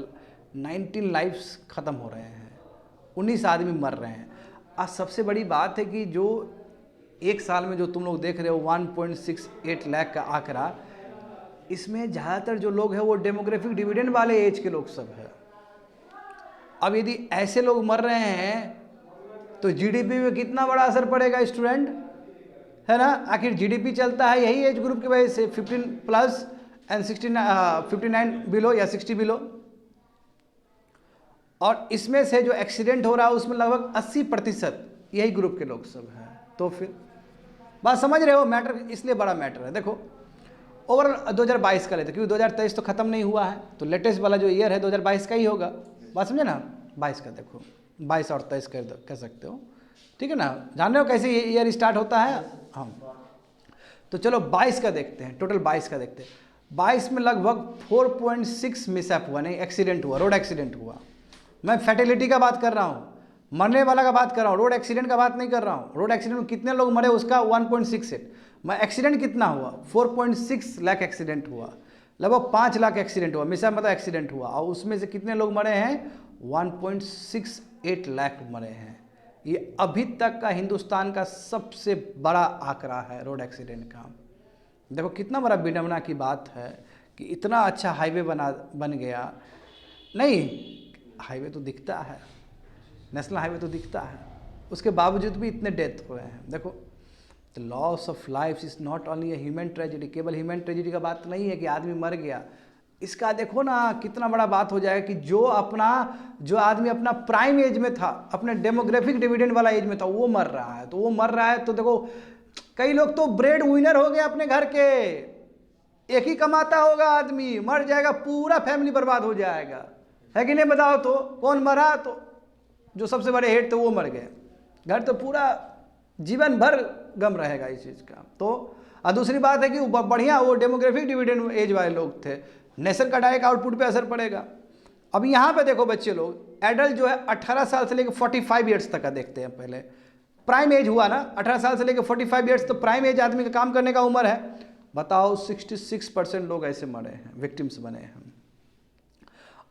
19 लाइफ्स ख़त्म हो रहे हैं, 19 आदमी मर रहे हैं। आज सबसे बड़ी बात है कि जो एक साल में जो तुम लोग देख रहे हो 1.68 लाख का आंकड़ा, इसमें ज़्यादातर जो लोग हैं वो डेमोग्राफिक डिविडेंड वाले एज के लोग सब हैं। अब यदि ऐसे लोग मर रहे हैं तो जीडीपी में कितना बड़ा असर पड़ेगा स्टूडेंट, है ना। आखिर जीडीपी चलता है यही एज ग्रुप की वजह से, 15 प्लस एंड 59 बिलो या 60 बिलो। और इसमें से जो एक्सीडेंट हो रहा है उसमें लगभग 80% यही ग्रुप के लोग सब हैं। तो फिर बात समझ रहे हो, मैटर इसलिए बड़ा मैटर है। देखो ओवरऑल 2022 का लेते, क्योंकि 2023 तो ख़त्म नहीं हुआ है, तो लेटेस्ट वाला जो ईयर है 2022 का ही होगा। बात समझे ना, 22 का देखो, 22 और 23 कह सकते हो, ठीक है ना। जान रहे हो कैसे ये ईयर स्टार्ट होता है। हाँ तो चलो 22 का देखते हैं, टोटल 22 का देखते हैं। 22 में लगभग 4.6 मिसअप हुआ, नहीं एक्सीडेंट हुआ, रोड एक्सीडेंट हुआ। मैं फैटिलिटी का बात कर रहा हूँ, मरने वाला का बात कर रहा हूँ, रोड एक्सीडेंट का बात नहीं कर रहा हूँ। रोड एक्सीडेंट में कितने लोग मरे उसका 1.68, मैं एक्सीडेंट कितना हुआ 4.6 लाख एक्सीडेंट हुआ, लगभग 5 लाख एक्सीडेंट हुआ, मिसा मतलब एक्सीडेंट हुआ, और उसमें से कितने लोग मरे हैं 1.68 लाख मरे हैं। ये अभी तक का हिंदुस्तान का सबसे बड़ा आंकड़ा है रोड एक्सीडेंट का। देखो कितना बड़ा विडंबना की बात है कि इतना अच्छा हाईवे बन गया, नहीं हाईवे तो दिखता है, नेशनल हाईवे तो दिखता है, उसके बावजूद भी इतने डेथ हुए हैं। देखो the loss of life is not only a human tragedy, केवल ह्यूमन ट्रेजिडी का बात नहीं है कि आदमी मर गया, इसका देखो ना कितना बड़ा बात हो जाएगा कि जो आदमी अपना प्राइम एज में था, अपने डेमोग्राफिक डिविडेंड वाला एज में था, वो मर रहा है। तो वो मर रहा है तो देखो कई लोग तो ब्रेड विनर हो गए अपने घर के, एक ही कमाता होगा आदमी, मर जाएगा पूरा फैमिली बर्बाद हो जाएगा, है कि नहीं। बताओ तो कौन मरा, तो जो सबसे बड़े हेड थे वो मर गए, घर तो पूरा जीवन भर गम रहेगा इस चीज़ का। तो और दूसरी बात है कि बढ़िया वो डेमोग्राफिक डिविडेंड एज वाले लोग थे, नेशन का डायरेक्ट आउटपुट पे असर पड़ेगा। अब यहाँ पे देखो बच्चे लोग, एडल्ट जो है 18 साल से लेकर 45 ईयर्स तक का देखते हैं। पहले प्राइम एज हुआ ना, 18 साल से लेकर 45 ईयर्स, तो प्राइम एज आदमी का काम करने का उम्र है। बताओ 66% लोग ऐसे मरे हैं, विक्टिम्स बने हैं।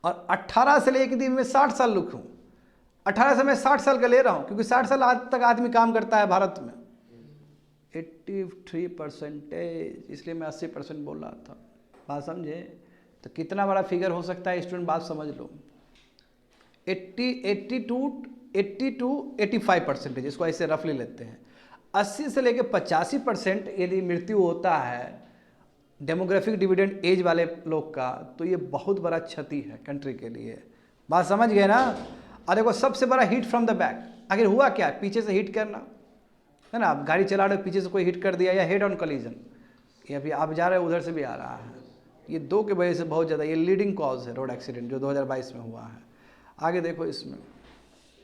और 18 से लेकर दिन में 60 साल लिखूँ, 18 से मैं 60 साल का ले रहा हूँ, क्योंकि 60 साल आज तक आदमी काम करता है भारत में। 83%, इसलिए मैं 80% बोल रहा था। बात समझे, तो कितना बड़ा फिगर हो सकता है स्टूडेंट, बात समझ लो। 85% इसको ऐसे रफली लेते हैं। 80 से लेकर 85% यदि मृत्यु होता है डेमोग्राफिक डिविडेंड एज वाले लोग का, तो ये बहुत बड़ा क्षति है कंट्री के लिए। बात समझ गए ना। और देखो सबसे बड़ा हिट फ्रॉम द बैक, आखिर हुआ क्या, पीछे से हिट करना, है ना। आप गाड़ी चला रहे हो, पीछे से कोई हिट कर दिया, या हेड ऑन कॉलिजन, या फिर आप जा रहे हो उधर से भी आ रहा है। ये दो के वजह से बहुत ज़्यादा ये लीडिंग कॉज है रोड एक्सीडेंट जो 2022 में हुआ है। आगे देखो इसमें,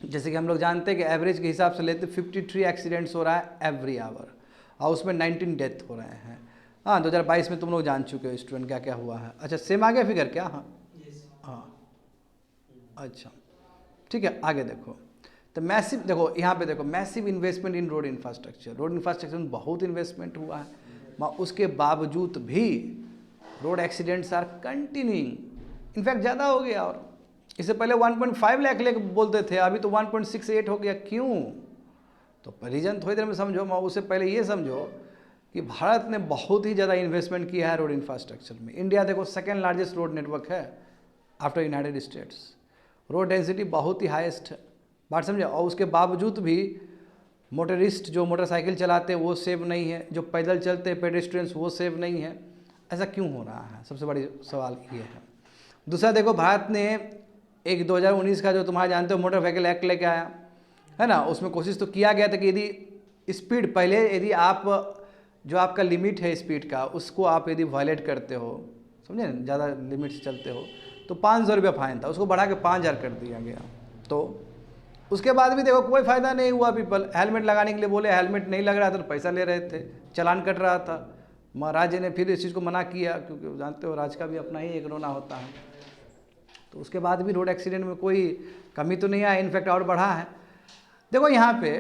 जैसे कि हम लोग जानते हैं कि एवरेज के हिसाब से लेते 53 एक्सीडेंट्स हो रहा है एवरी आवर, और उसमें 19 डेथ हो रहे हैं। हाँ 2022 में तुम लोग जान चुके हो स्टूडेंट क्या क्या हुआ है। अच्छा सेम आ गया फिगर क्या। हाँ हाँ अच्छा ठीक है। आगे देखो तो मैसिव, देखो यहाँ पे देखो massive investment in road infrastructure, road infrastructure में बहुत इन्वेस्टमेंट हुआ है, मगर उसके बावजूद भी road accidents are continuing, in fact ज़्यादा हो गया। और इससे पहले 1.5 लाख लेके बोलते थे, अभी तो 1.68 हो गया। क्यों, तो रीज़न थोड़ी देर में समझो, मगर उससे पहले ये समझो कि भारत ने बहुत ही ज़्यादा इन्वेस्टमेंट किया है रोड इंफ्रास्ट्रक्चर में। इंडिया देखो सेकेंड लार्जेस्ट रोड नेटवर्क है after United states, road density बहुत ही हाईएस्ट है, बात समझे। और उसके बावजूद भी मोटरिस्ट जो मोटरसाइकिल चलाते हैं वो सेफ नहीं है, जो पैदल चलते हैं पेडेस्ट्रियंस वो सेफ नहीं है। ऐसा क्यों हो रहा है, सबसे बड़ी सवाल ये है। दूसरा देखो, भारत ने एक 2019 का जो तुम्हारा जानते हो मोटर व्हीकल एक्ट लेके आया है ना, उसमें कोशिश तो किया गया था कि यदि स्पीड पहले यदि आप जो आपका लिमिट है स्पीड का उसको आप यदि वायलेट करते हो, समझे ना, ज़्यादा लिमिट से चलते हो तो 500 रुपया फाइन था, उसको बढ़ा के 5000 कर दिया गया। तो उसके बाद भी देखो कोई फ़ायदा नहीं हुआ। पीपल हेलमेट लगाने के लिए बोले, हेलमेट नहीं लग रहा था तो पैसा ले रहे थे, चालान कट रहा था। महाराज ने फिर इस चीज़ को मना किया, क्योंकि जानते हो राज का भी अपना ही एक रोना होता है। तो उसके बाद भी रोड एक्सीडेंट में कोई कमी तो नहीं आई, इनफैक्ट और बढ़ा है। देखो यहाँ पे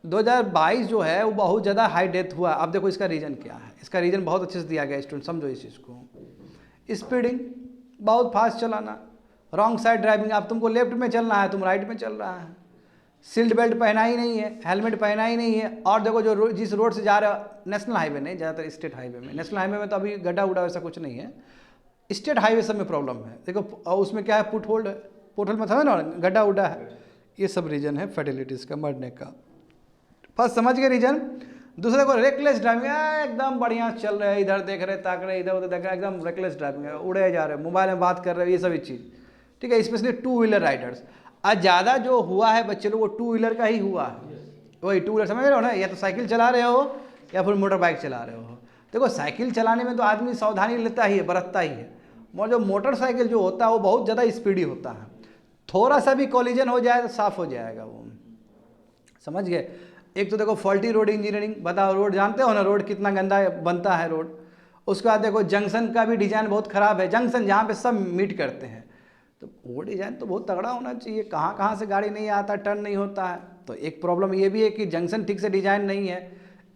2022 जो है वो बहुत ज़्यादा हाई डेथ हुआ। अब देखो इसका रीज़न क्या है, इसका रीज़न बहुत अच्छे से दिया गया स्टूडेंट, समझो इस चीज़ को। स्पीडिंग, बहुत फास्ट चलाना, रॉन्ग साइड ड्राइविंग, अब तुमको लेफ्ट में चलना है तुम राइट में चल रहा है, सीट बेल्ट पहना ही नहीं है, हेलमेट पहना ही नहीं है। और देखो जो जिस रोड से जा रहे हो, नेशनल हाईवे नहीं, ज़्यादातर स्टेट हाईवे में, नेशनल हाईवे में तो अभी गड्ढा उड्ढा वैसा कुछ नहीं है, स्टेट हाईवे सब में प्रॉब्लम है। देखो उसमें क्या है, पुट होल्ड में था ना, गड्ढा उड्ढा है, ये सब रीज़न है फर्टिलिटीज़ का, मरने का। फर्स्ट समझ गए रीज़न। दूसरे को रेकलेस ड्राइविंग, एकदम बढ़िया चल रहे हैं, इधर देख रहे, ताक रहे, इधर उधर देख रहे, एकदम रेकलेस ड्राइविंग है, उड़े जा रहे, मोबाइल में बात कर रहे हैं, ये सभी चीज़ ठीक है। स्पेशली 2 व्हीलर राइडर्स आज ज़्यादा जो हुआ है बच्चे लोग, वो 2 व्हीलर का ही हुआ है। वही 2 व्हीलर समझ रहे हो ना, या तो साइकिल चला रहे हो या फिर मोटर बाइक चला रहे हो। देखो साइकिल चलाने में तो आदमी सावधानी लेता ही है, बरतता ही है, और जो मोटरसाइकिल जो होता है वो बहुत ज़्यादा स्पीडी होता है, थोड़ा सा भी कॉलिजन हो जाए तो साफ हो जाएगा वो, समझ गए। एक तो देखो फॉल्टी रोड इंजीनियरिंग, बताओ रोड जानते हो ना, रोड कितना गंदा बनता है रोड। उसके बाद देखो जंक्शन का भी डिज़ाइन बहुत ख़राब है, जंक्शन जहाँ पे सब मीट करते हैं, तो वो डिज़ाइन तो बहुत तगड़ा होना चाहिए, कहाँ कहाँ से गाड़ी नहीं आता, टर्न नहीं होता है। तो एक प्रॉब्लम ये भी है कि जंक्शन ठीक से डिज़ाइन नहीं है,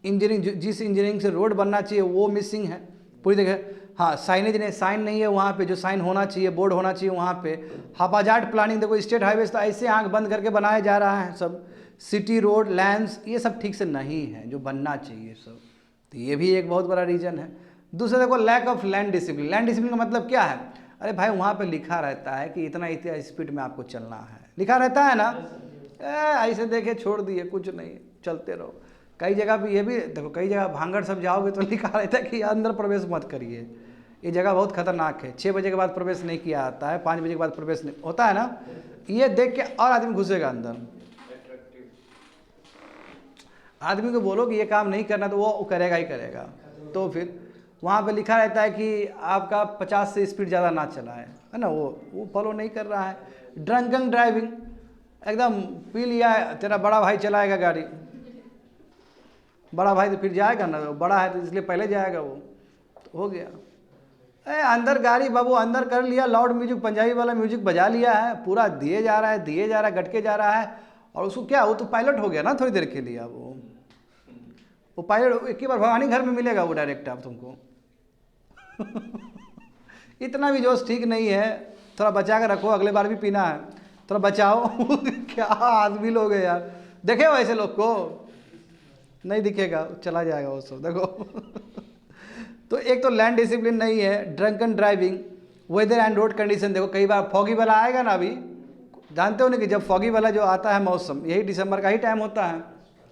इंजीनियरिंग जिस इंजीनियरिंग से रोड बनना चाहिए वो मिसिंग है पूरी जगह। हाँ, साइनेज नहीं, साइन नहीं है वहाँ पे, जो साइन होना चाहिए, बोर्ड होना चाहिए वहाँ पे। हापाजार्ड प्लानिंग, देखो स्टेट हाईवे तो ऐसे आंख बंद करके बनाया जा रहा है सब, सिटी रोड लैंड्स ये सब ठीक से नहीं है जो बनना चाहिए सब, तो ये भी एक बहुत बड़ा रीज़न है। दूसरा देखो lack of land discipline. Land discipline का मतलब क्या है, अरे भाई वहाँ पे लिखा रहता है कि इतना इतना स्पीड में आपको चलना है, लिखा रहता है ना, ऐसे देखे छोड़ दिए, कुछ नहीं, चलते रहो। कई जगह पे ये भी देखो, कई जगह भांगड़ सब जाओगे तो लिखा रहता है कि अंदर प्रवेश मत करिए, ये जगह बहुत खतरनाक है, 6 बजे के बाद प्रवेश नहीं किया जाता है, 5 बजे के बाद प्रवेश नहीं होता है ना, ये देख के और आदमी घुसेगा अंदर। आदमी को बोलो कि ये काम नहीं करना तो वो करेगा ही करेगा। तो फिर वहाँ पे लिखा रहता है कि आपका 50 से स्पीड ज़्यादा ना चलाए, है ना, वो फॉलो नहीं कर रहा है। ड्रंकन ड्राइविंग, एकदम पी लिया है, तेरा बड़ा भाई चलाएगा गाड़ी, बड़ा भाई तो फिर जाएगा ना, बड़ा है तो इसलिए पहले जाएगा वो, तो हो गया। अंदर गाड़ी बाबू अंदर कर लिया, लाउड म्यूजिक पंजाबी वाला म्यूजिक बजा लिया है, पूरा दिए जा रहा है, गटके जा रहा है, और उसको क्या, वो तो पायलट हो गया ना थोड़ी देर के लिए। अब वो पायलट एक ही बार भवानी घर में मिलेगा वो डायरेक्ट आप तुमको। इतना भी जोश ठीक नहीं है, थोड़ा बचा कर रखो, अगले बार भी पीना है, थोड़ा बचाओ। क्या आदमी लोग है यार, देखे हो ऐसे लोग को, नहीं दिखेगा, चला जाएगा वो सब, देखो। तो एक तो लैंड डिसिप्लिन नहीं है, drunken driving, weather and road condition. देखो कई बार फॉगी वाला आएगा ना, अभी जानते हो ना कि जब फॉगी वाला जो आता है मौसम, यही दिसंबर का ही टाइम होता है,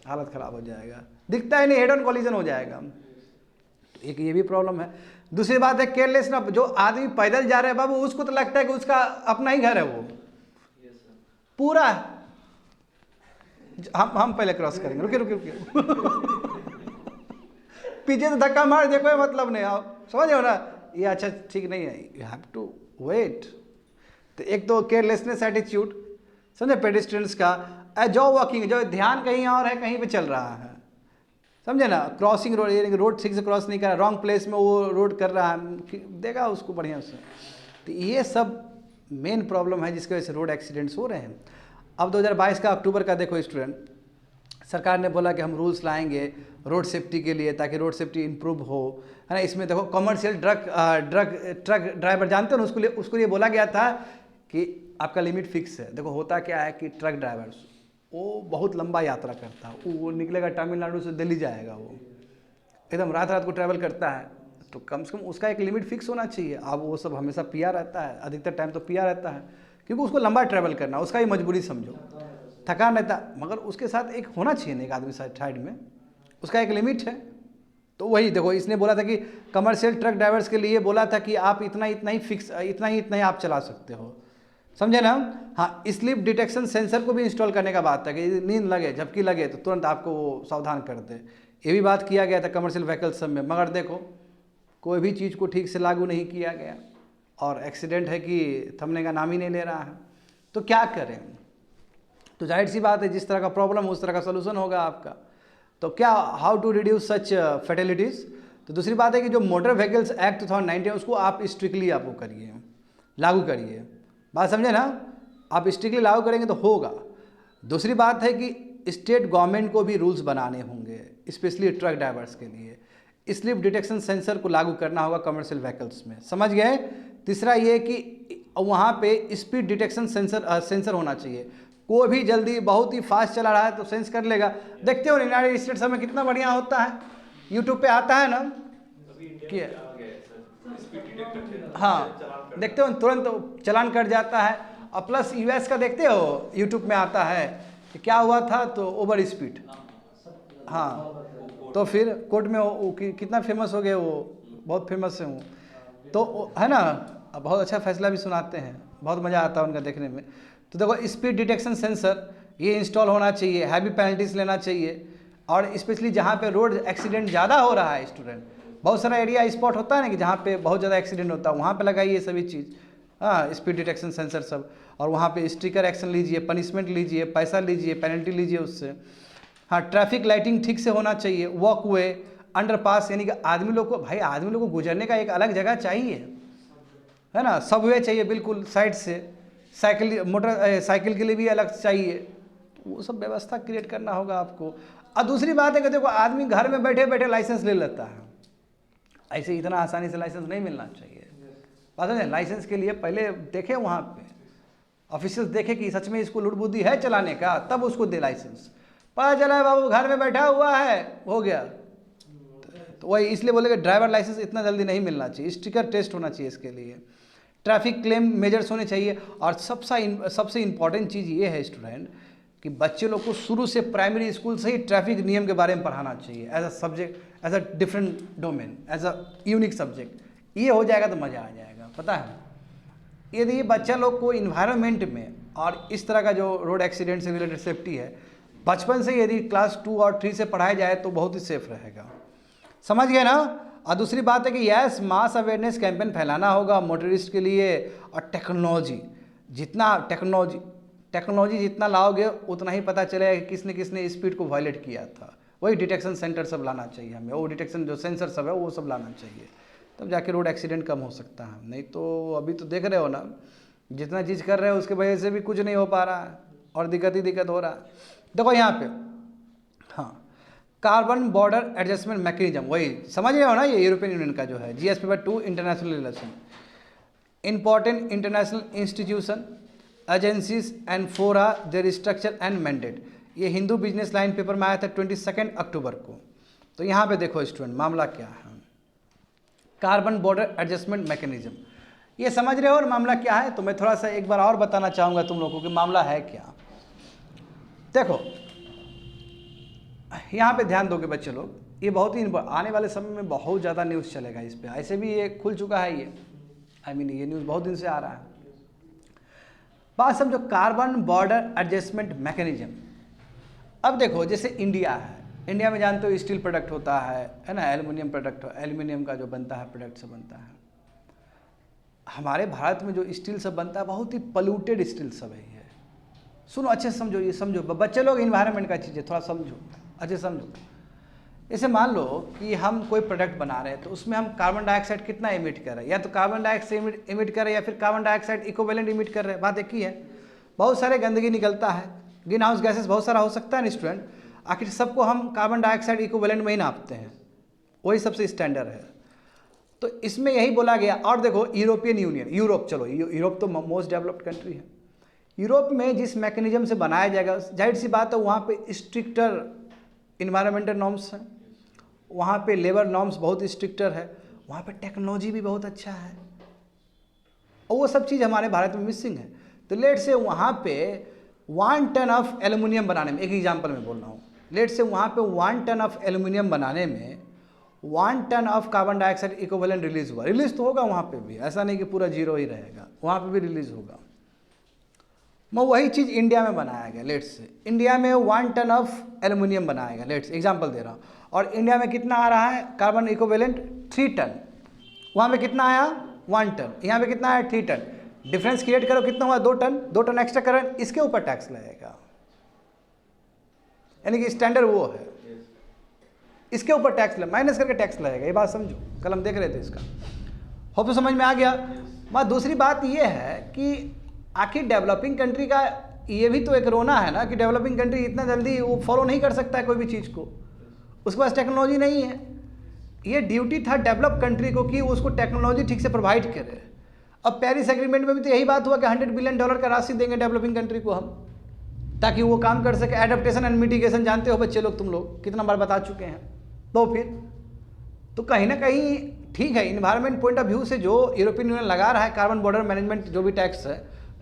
हालत ख़राब हो जाएगा, दिखता ही नहीं, हेड ऑन कॉलिजन हो जाएगा। तो एक ये भी प्रॉब्लम है। दूसरी बात है केयरलेस ना, जो आदमी पैदल जा रहे हैं बाबू, उसको तो लगता है कि उसका अपना ही घर है वो पूरा। हम पहले क्रॉस करेंगे, रुकिए। पीछे तो धक्का मार दे, कोई मतलब नहीं, आप समझ हो ना, ये अच्छा ठीक नहीं है, यू हैव टू वेट। तो एक तो केयरलेसनेस एटीट्यूड, समझे, पेडिस्ट्रियंस का, जो वॉकिंग, जो ध्यान कहीं और है, कहीं पे चल रहा है, समझे ना, क्रॉसिंग रोड ठीक से क्रॉस नहीं कर रहा, रॉन्ग प्लेस में वो रोड कर रहा है, देगा उसको बढ़िया से। तो ये सब मेन प्रॉब्लम है जिसकी वजह से रोड एक्सीडेंट्स हो रहे हैं। अब 2022 का अक्टूबर का देखो स्टूडेंट, सरकार ने बोला कि हम रूल्स लाएंगे रोड सेफ्टी के लिए, ताकि रोड सेफ्टी इंप्रूव हो, है ना। इसमें देखो कमर्शियल ट्रक ड्राइवर जानते हो ना, उसको लिए बोला गया था कि आपका लिमिट फिक्स है। देखो होता क्या है कि ट्रक ड्राइवर्स वो बहुत लंबा यात्रा करता है, वो निकलेगा तमिलनाडु से दिल्ली जाएगा, वो एकदम रात रात को ट्रैवल करता है, तो कम से कम उसका एक लिमिट फिक्स होना चाहिए। अब वो सब हमेशा पिया रहता है, अधिकतर टाइम तो पिया रहता है, क्योंकि उसको लंबा ट्रैवल करना, उसका ही मजबूरी समझो, थकान रहता, मगर उसके साथ एक होना चाहिए ना एक आदमी साइड में, उसका एक लिमिट है। तो वही देखो, इसने बोला था कि कमर्शियल ट्रक ड्राइवर्स के लिए बोला था कि आप इतना इतना ही फिक्स, इतना ही आप चला सकते हो, समझे ना। हाँ, स्लीप डिटेक्शन सेंसर को भी इंस्टॉल करने का बात था कि नींद लगे, झपकी लगे तो तुरंत आपको वो सावधान कर दे। ये भी बात किया गया था कमर्शियल व्हीकल्स सब में, मगर देखो कोई भी चीज़ को ठीक से लागू नहीं किया गया और एक्सीडेंट है कि थमने का नाम ही नहीं ले रहा है। तो क्या करें? तो जाहिर सी बात है, जिस तरह का प्रॉब्लम उस तरह का सोल्यूशन होगा आपका। तो क्या, how to reduce such fatalities? तो दूसरी बात है कि जो मोटर व्हीकल्स एक्ट 2019 उसको आप स्ट्रिक्टली आप वो करिए, लागू करिए। बात समझे ना, आप स्ट्रिक्टली लागू करेंगे तो होगा। दूसरी बात है कि स्टेट गवर्नमेंट को भी रूल्स बनाने होंगे, स्पेशली ट्रक ड्राइवर्स के लिए। स्लीप डिटेक्शन सेंसर को लागू करना होगा कमर्शियल व्हीकल्स में, समझ गए। तीसरा ये कि वहाँ पे स्पीड डिटेक्शन सेंसर होना चाहिए। कोई भी जल्दी बहुत ही फास्ट चला रहा है तो सेंस कर लेगा। देखते हो यूनाइटेड स्टेट्स में कितना बढ़िया होता है, यूट्यूब पे आता है ना कि हाँ, देखते हो तुरंत चलान कट जाता है। और प्लस यूएस का देखते हो यूट्यूब में आता है कि क्या हुआ था, तो ओवर स्पीड, हाँ, तो फिर कोर्ट में वो कितना फेमस हो गए, वो बहुत फेमस है वो, तो है ना, बहुत अच्छा फैसला भी सुनाते हैं, बहुत मज़ा आता है उनका देखने में। तो देखो स्पीड डिटेक्शन सेंसर ये इंस्टॉल होना चाहिए, हैवी पेनल्टीज लेना चाहिए। और स्पेशली जहाँ पे रोड एक्सीडेंट ज़्यादा हो रहा है स्टूडेंट, बहुत सारा एरिया स्पॉट होता है ना कि जहाँ पे बहुत ज़्यादा एक्सीडेंट होता है, वहाँ पे लगाइए सभी चीज़, हाँ, स्पीड डिटेक्शन सेंसर सब। और वहाँ पे स्टिकर एक्शन लीजिए, पनिशमेंट लीजिए, पैसा लीजिए, पेनल्टी लीजिए उससे। हाँ, ट्रैफिक लाइटिंग ठीक से होना चाहिए, वॉक वे, अंडरपास, यानी कि आदमी लोग को, भाई आदमी लोग को गुजरने का एक अलग जगह चाहिए, है ना, सब वे चाहिए बिल्कुल साइड से, साइकिल के लिए भी अलग चाहिए, वो सब व्यवस्था क्रिएट करना होगा आपको। और दूसरी बात है कि देखो आदमी घर में बैठे बैठे लाइसेंस ले लेता है, ऐसे इतना आसानी से लाइसेंस नहीं मिलना चाहिए। बात है, लाइसेंस के लिए पहले देखे वहाँ पे ऑफिशियल देखे कि सच में इसको लुट बुद्धि है चलाने का, तब उसको दे लाइसेंस। पता चला है बाबू घर में बैठा हुआ है, हो गया। तो वही इसलिए बोले कि ड्राइवर लाइसेंस इतना जल्दी नहीं मिलना चाहिए, स्टिकर टेस्ट होना चाहिए इसके लिए, ट्रैफिक क्लेम मेजर्स होने चाहिए। और सबसे इम्पॉर्टेंट चीज़ ये है स्टूडेंट कि बच्चे लोग को शुरू से प्राइमरी स्कूल से ही ट्रैफिक नियम के बारे में पढ़ाना चाहिए, as a subject, as a different domain, as a unique subject. ये हो जाएगा तो मज़ा आ जाएगा। पता है, यदि बच्चा लोग को इन्वायरमेंट में और इस तरह का जो रोड एक्सीडेंट से रिलेटेड सेफ्टी है बचपन से यदि क्लास 2 और 3 से पढ़ाया जाए तो बहुत ही सेफ रहेगा, समझ गए ना। और दूसरी बात है कि यस, मास अवेयरनेस कैंपेन फैलाना होगा मोटरिस्ट के लिए। और टेक्नोलॉजी जितना लाओगे उतना ही पता चलेगा कि किसने किसने स्पीड को वायलेट किया था। वही डिटेक्शन सेंटर सब लाना चाहिए हमें, वो डिटेक्शन जो सेंसर सब है वो सब लाना चाहिए, तब जाके रोड एक्सीडेंट कम हो सकता है। नहीं तो अभी तो देख रहे हो ना, जितना चीज़ कर रहे हो उसके वजह से भी कुछ नहीं हो पा रहा है और दिक्कत ही दिक्कत हो रहा है। देखो यहाँ पे, हाँ, कार्बन बॉर्डर एडजस्टमेंट मैकेनिज्म, वही समझ रहे हो ना, ये यूरोपियन यूनियन का जो है GS paper 2 international relation, important international institution, agencies and फोरा, देयर स्ट्रक्चर एंड मैंडेट। ये हिंदू बिजनेस लाइन पेपर में आया था 22 अक्टूबर को। तो यहाँ पे देखो स्टूडेंट, मामला क्या है, कार्बन बॉर्डर एडजस्टमेंट मैकेनिज्म, ये समझ रहे हो और मामला क्या है। तो मैं थोड़ा सा एक बार और बताना चाहूँगा तुम लोगों को कि मामला है क्या। देखो यहाँ पे ध्यान दोगे बच्चे लोग, ये बहुत ही आने वाले समय में बहुत ज़्यादा न्यूज़ चलेगा इस पे, ऐसे भी ये खुल चुका है, ये ये न्यूज़ बहुत दिन से आ रहा है। बात समझो, कार्बन बॉर्डर एडजस्टमेंट मैकेनिज्म। अब देखो जैसे इंडिया है, इंडिया में जानते हो स्टील प्रोडक्ट होता है ना, एल्युमिनियम प्रोडक्ट, एल्युमिनियम का जो बनता है प्रोडक्ट सब बनता है। हमारे भारत में जो स्टील सब बनता है बहुत ही पोल्यूटेड स्टील सब है। ये सुनो अच्छे से समझो, ये समझो बच्चे लोग, इन्वायरमेंट का चीज़ है, थोड़ा समझो, अच्छे समझो। जैसे मान लो कि हम कोई प्रोडक्ट बना रहे हैं तो उसमें हम कार्बन डाइऑक्साइड कितना इमिट कर रहे हैं, या तो कार्बन डाइऑक्साइड इमिट कर रहे हैं या फिर कार्बन डाइऑक्साइड इक्विवेलेंट इमिट कर रहे हैं। बात एक ही है, बहुत सारे गंदगी निकलता है, ग्रीन हाउस गैसेस बहुत सारा हो सकता है ना स्टूडेंट, आखिर सबको हम कार्बन डाइऑक्साइड इक्विवेलेंट में ही नापते हैं, वही सबसे स्टैंडर्ड है। तो इसमें यही बोला गया। और देखो यूरोपियन यूनियन, यूरोप, चलो यूरोप तो मोस्ट डेवलप्ड कंट्री है, यूरोप में जिस मैकेनिज्म से बनाया जाएगा, जाहिर सी बात है वहाँ पे स्ट्रिक्टर इन्वायरमेंटल नॉर्म्स हैं, वहाँ पे लेबर नॉर्म्स बहुत स्ट्रिक्टर है, वहाँ पे टेक्नोलॉजी भी बहुत अच्छा है, और वो सब चीज़ हमारे भारत में मिसिंग है। तो लेट से वहाँ पे 1 टन ऑफ एल्युमिनियम बनाने में, एक एग्जांपल में बोल रहा हूँ, लेट से वहाँ पे 1 टन ऑफ एल्युमिनियम बनाने में 1 ton of carbon dioxide equivalent release हुआ। रिलीज तो होगा वहाँ पे भी, ऐसा नहीं कि पूरा जीरो ही रहेगा, वहाँ पे भी रिलीज होगा। मैं वही चीज़ इंडिया में बनाया गया। लेट्स से इंडिया में 1 टन ऑफ एल्युमिनियम बनाया गया, लेट्स एग्जांपल दे रहा हूँ, और इंडिया में कितना आ रहा है कार्बन इक्विवेलेंट 3 टन। वहाँ पे कितना आया 1 टन, यहाँ पे कितना आया 3 टन। डिफरेंस क्रिएट करो, कितना हुआ 2 टन। 2 टन एक्स्ट्रा करें, इसके ऊपर टैक्स लगेगा, यानी कि स्टैंडर्ड वो है, इसके ऊपर टैक्स माइनस करके टैक्स लगेगा। ये बात समझो, कल हम देख रहे थे इसका। होप तो समझ में आ गया। मैं दूसरी बात ये है कि आखिर डेवलपिंग कंट्री का ये भी तो एक रोना है ना, कि डेवलपिंग कंट्री इतना जल्दी वो फॉलो नहीं कर सकता है कोई भी चीज़ को, उसके पास टेक्नोलॉजी नहीं है। ये ड्यूटी था डेवलप कंट्री को कि उसको टेक्नोलॉजी ठीक से प्रोवाइड करे। अब पेरिस एग्रीमेंट में भी तो यही बात हुआ कि $100 बिलियन का राशि देंगे डेवलपिंग कंट्री को हम, ताकि वो काम कर सके। एडेप्टेशन एंड मिटिगेशन जानते हो बच्चे लोग, तुम लोग कितना बार बता चुके हैं। तो फिर तो कहीं ना कहीं ठीक है, इन्वायरमेंट पॉइंट ऑफ व्यू से जो यूरोपियन यूनियन लगा रहा है कार्बन बॉर्डर मैनेजमेंट जो भी टैक्स है,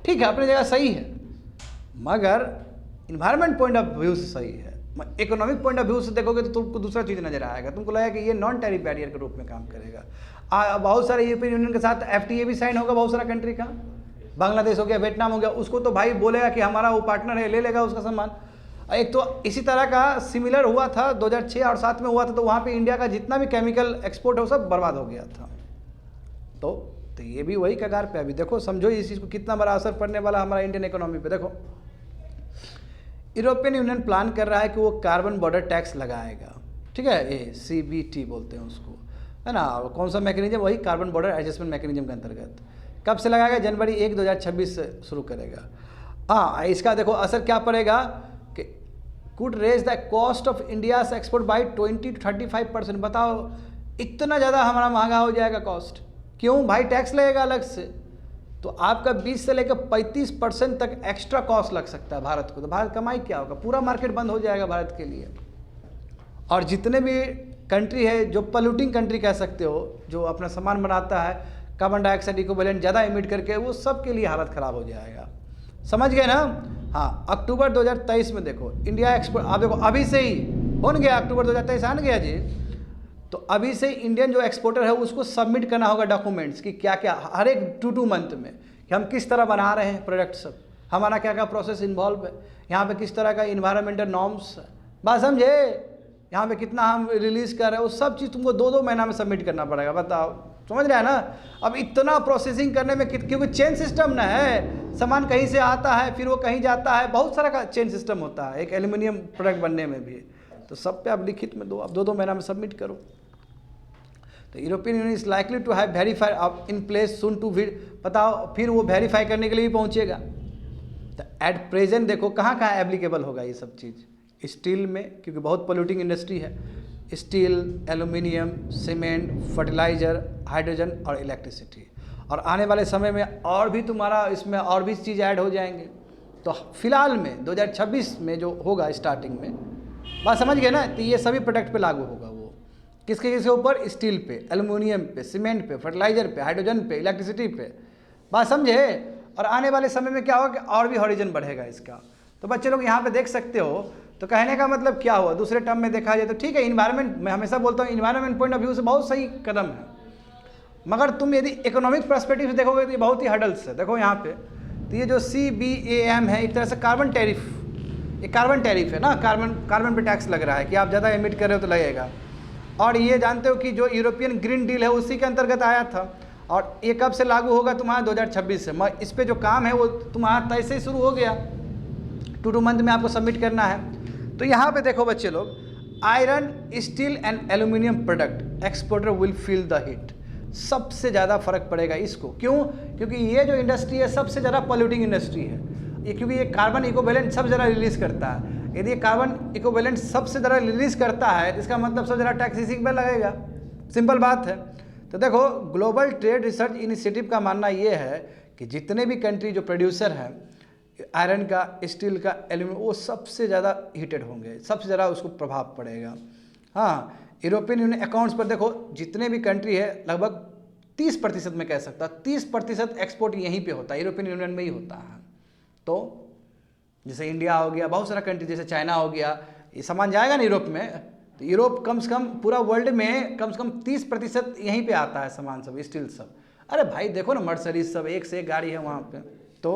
ठीक है अपनी जगह सही है, मगर इन्वायरमेंट पॉइंट ऑफ व्यू से सही है। इकोनॉमिक पॉइंट ऑफ व्यू से देखोगे तो तुमको दूसरा चीज़ नजर आएगा, तुमको लगेगा कि ये नॉन टैरिफ बैरियर के रूप में काम करेगा। बहुत सारे यूरोपियन यूनियन के साथ FTA भी साइन होगा बहुत सारा कंट्री का, बांग्लादेश हो गया, वियतनाम हो गया, उसको तो भाई बोलेगा कि हमारा वो पार्टनर है, ले लेगा उसका सम्मान। एक तो इसी तरह का सिमिलर हुआ था 2006 और 2007 में हुआ था, तो वहाँ पे इंडिया का जितना भी केमिकल एक्सपोर्ट है वो सब बर्बाद हो गया था। तो ये भी वही कगार पे। अभी देखो समझो इस चीज़ को कितना बड़ा असर पड़ने वाला हमारा इंडियन इकोनॉमी पे। देखो यूरोपियन यूनियन प्लान कर रहा है कि वो कार्बन बॉर्डर टैक्स लगाएगा, ठीक है, ये CBT बोलते हैं उसको, है ना। कौन सा मैकेनिज्म, वही कार्बन बॉर्डर एडजस्टमेंट मैकेनिज्म के अंतर्गत। कब से लगाएगा, जनवरी 1 2026 से शुरू करेगा। हाँ, इसका देखो असर क्या पड़ेगा कि could raise the cost of India's export by 20 to 35%। बताओ इतना ज़्यादा हमारा महंगा हो जाएगा कॉस्ट, क्यों भाई, टैक्स लगेगा अलग से। तो आपका 20 से लेकर 35% तक एक्स्ट्रा कॉस्ट लग सकता है भारत को। तो भारत कमाई क्या होगा, पूरा मार्केट बंद हो जाएगा भारत के लिए। और जितने भी कंट्री है जो पोल्यूटिंग कंट्री कह सकते हो, जो अपना सामान बनाता है कार्बन डाइऑक्साइड इक्विवेलेंट ज़्यादा इमिट करके, वो सब के लिए हालत ख़राब हो जाएगा। समझ गए ना। हाँ, अक्टूबर 2023 में देखो इंडिया एक्सपोर्ट, आप देखो अभी से ही हो गया, अक्टूबर 2023 आन गया जी। तो अभी से इंडियन जो एक्सपोर्टर है उसको सबमिट करना होगा डॉक्यूमेंट्स कि क्या क्या हर एक 2 मंथ में, कि हम किस तरह बना रहे हैं प्रोडक्ट, सब हमारा क्या क्या प्रोसेस इन्वॉल्व है, यहाँ पे किस तरह का इन्वायरमेंटल नॉर्म्स है, बात समझे, यहाँ पे कितना हम रिलीज़ कर रहे हैं, वो सब चीज़ तुमको 2 महीना में सबमिट करना पड़ेगा। बताओ, समझ रहे हैं ना। अब इतना प्रोसेसिंग करने में क्योंकि चेन सिस्टम ना है, सामान कहीं से आता है फिर वो कहीं जाता है, बहुत सारा का चेन सिस्टम होता है एक एल्यूमिनियम प्रोडक्ट बनने में भी। तो सब पे आप लिखित में दो, आप 2 महीना में सबमिट करो। तो European Union is likely to have verify अब इन प्लेस सुन टू बताओ, फिर वो वेरीफाई करने के लिए भी पहुंचेगा। तो एट प्रेजेंट देखो कहाँ कहाँ एप्लीकेबल होगा ये सब चीज़, स्टील में, क्योंकि बहुत पोल्यूटिंग इंडस्ट्री है, steel, aluminium, cement, fertiliser, hydrogen और इलेक्ट्रिसिटी। और आने वाले समय में और भी तुम्हारा इसमें और भी चीज़ ऐड हो जाएंगे। तो फिलहाल में 2026 में जो होगा स्टार्टिंग में, बात समझ गए ना, तो ये सभी प्रोडक्ट पे लागू होगा। वो किसके किसके ऊपर, स्टील पे, एल्यूमिनियम पे, सीमेंट पे, फर्टिलाइजर पे, हाइड्रोजन पे, इलेक्ट्रिसिटी पे, बात समझे। और आने वाले समय में क्या होगा कि और भी हॉरिजन बढ़ेगा इसका। तो बच्चे लोग यहाँ पे देख सकते हो। तो कहने का मतलब क्या हुआ, दूसरे टर्म में देखा जाए तो ठीक है, इन्वायरमेंट, मैं हमेशा बोलता हूँ इन्वायरमेंट पॉइंट ऑफ व्यू से बहुत सही कदम है, मगर तुम यदि इकोनॉमिक पर्सपेक्टिव से देखोगे तो ये बहुत ही हर्डल्स है। देखो यहाँ पे, तो ये जो CBAM है एक तरह से कार्बन टैरिफ, ये कार्बन टैरिफ है ना, कार्बन पे टैक्स लग रहा है कि आप ज़्यादा एमिट कर रहे हो तो लगेगा। और ये जानते हो कि जो यूरोपियन ग्रीन डील है उसी के अंतर्गत आया था, और ये कब से लागू होगा तुम्हारा 2026 से। इस पर जो काम है वो तुम्हारा तय से शुरू हो गया, 2 मंथ में आपको सबमिट करना है। तो यहाँ पे देखो बच्चे लोग, iron, steel and aluminium product exporter will feel the hit. सबसे ज़्यादा फर्क पड़ेगा इसको, क्यों, क्योंकि ये जो इंडस्ट्री है सबसे ज़्यादा पोल्यूटिंग इंडस्ट्री है ये, क्योंकि ये कार्बन इक्विवेलेंट सबसे ज़्यादा रिलीज़ करता है। यदि ये कार्बन इक्विवेलेंट सबसे ज़्यादा रिलीज़ करता है तो इसका मतलब सबसे ज़्यादा टैक्स इसी पे लगेगा, सिंपल बात है। तो देखो ग्लोबल ट्रेड रिसर्च इनिशिएटिव का मानना ये है कि जितने भी कंट्री जो प्रोड्यूसर हैं आयरन का, स्टील का, एल्यूमिनियम, वो सबसे ज़्यादा हीटेड होंगे, सबसे ज़्यादा उसको प्रभाव पड़ेगा। हाँ, यूरोपियन यूनियन अकाउंट्स पर देखो जितने भी कंट्री है लगभग 30% में कह सकता, 30% एक्सपोर्ट यहीं पे होता है, यूरोपियन यूनियन में ही होता है। तो जैसे इंडिया हो गया, बहुत सारा कंट्री जैसे चाइना हो गया, ये सामान जाएगा ना यूरोप में, तो यूरोप कम से कम पूरा वर्ल्ड में कम से कम 30% यहीं पे आता है सामान सब, स्टील सब। अरे भाई देखो ना मर्सरीज सब एक से एक गाड़ी है वहाँ पे। तो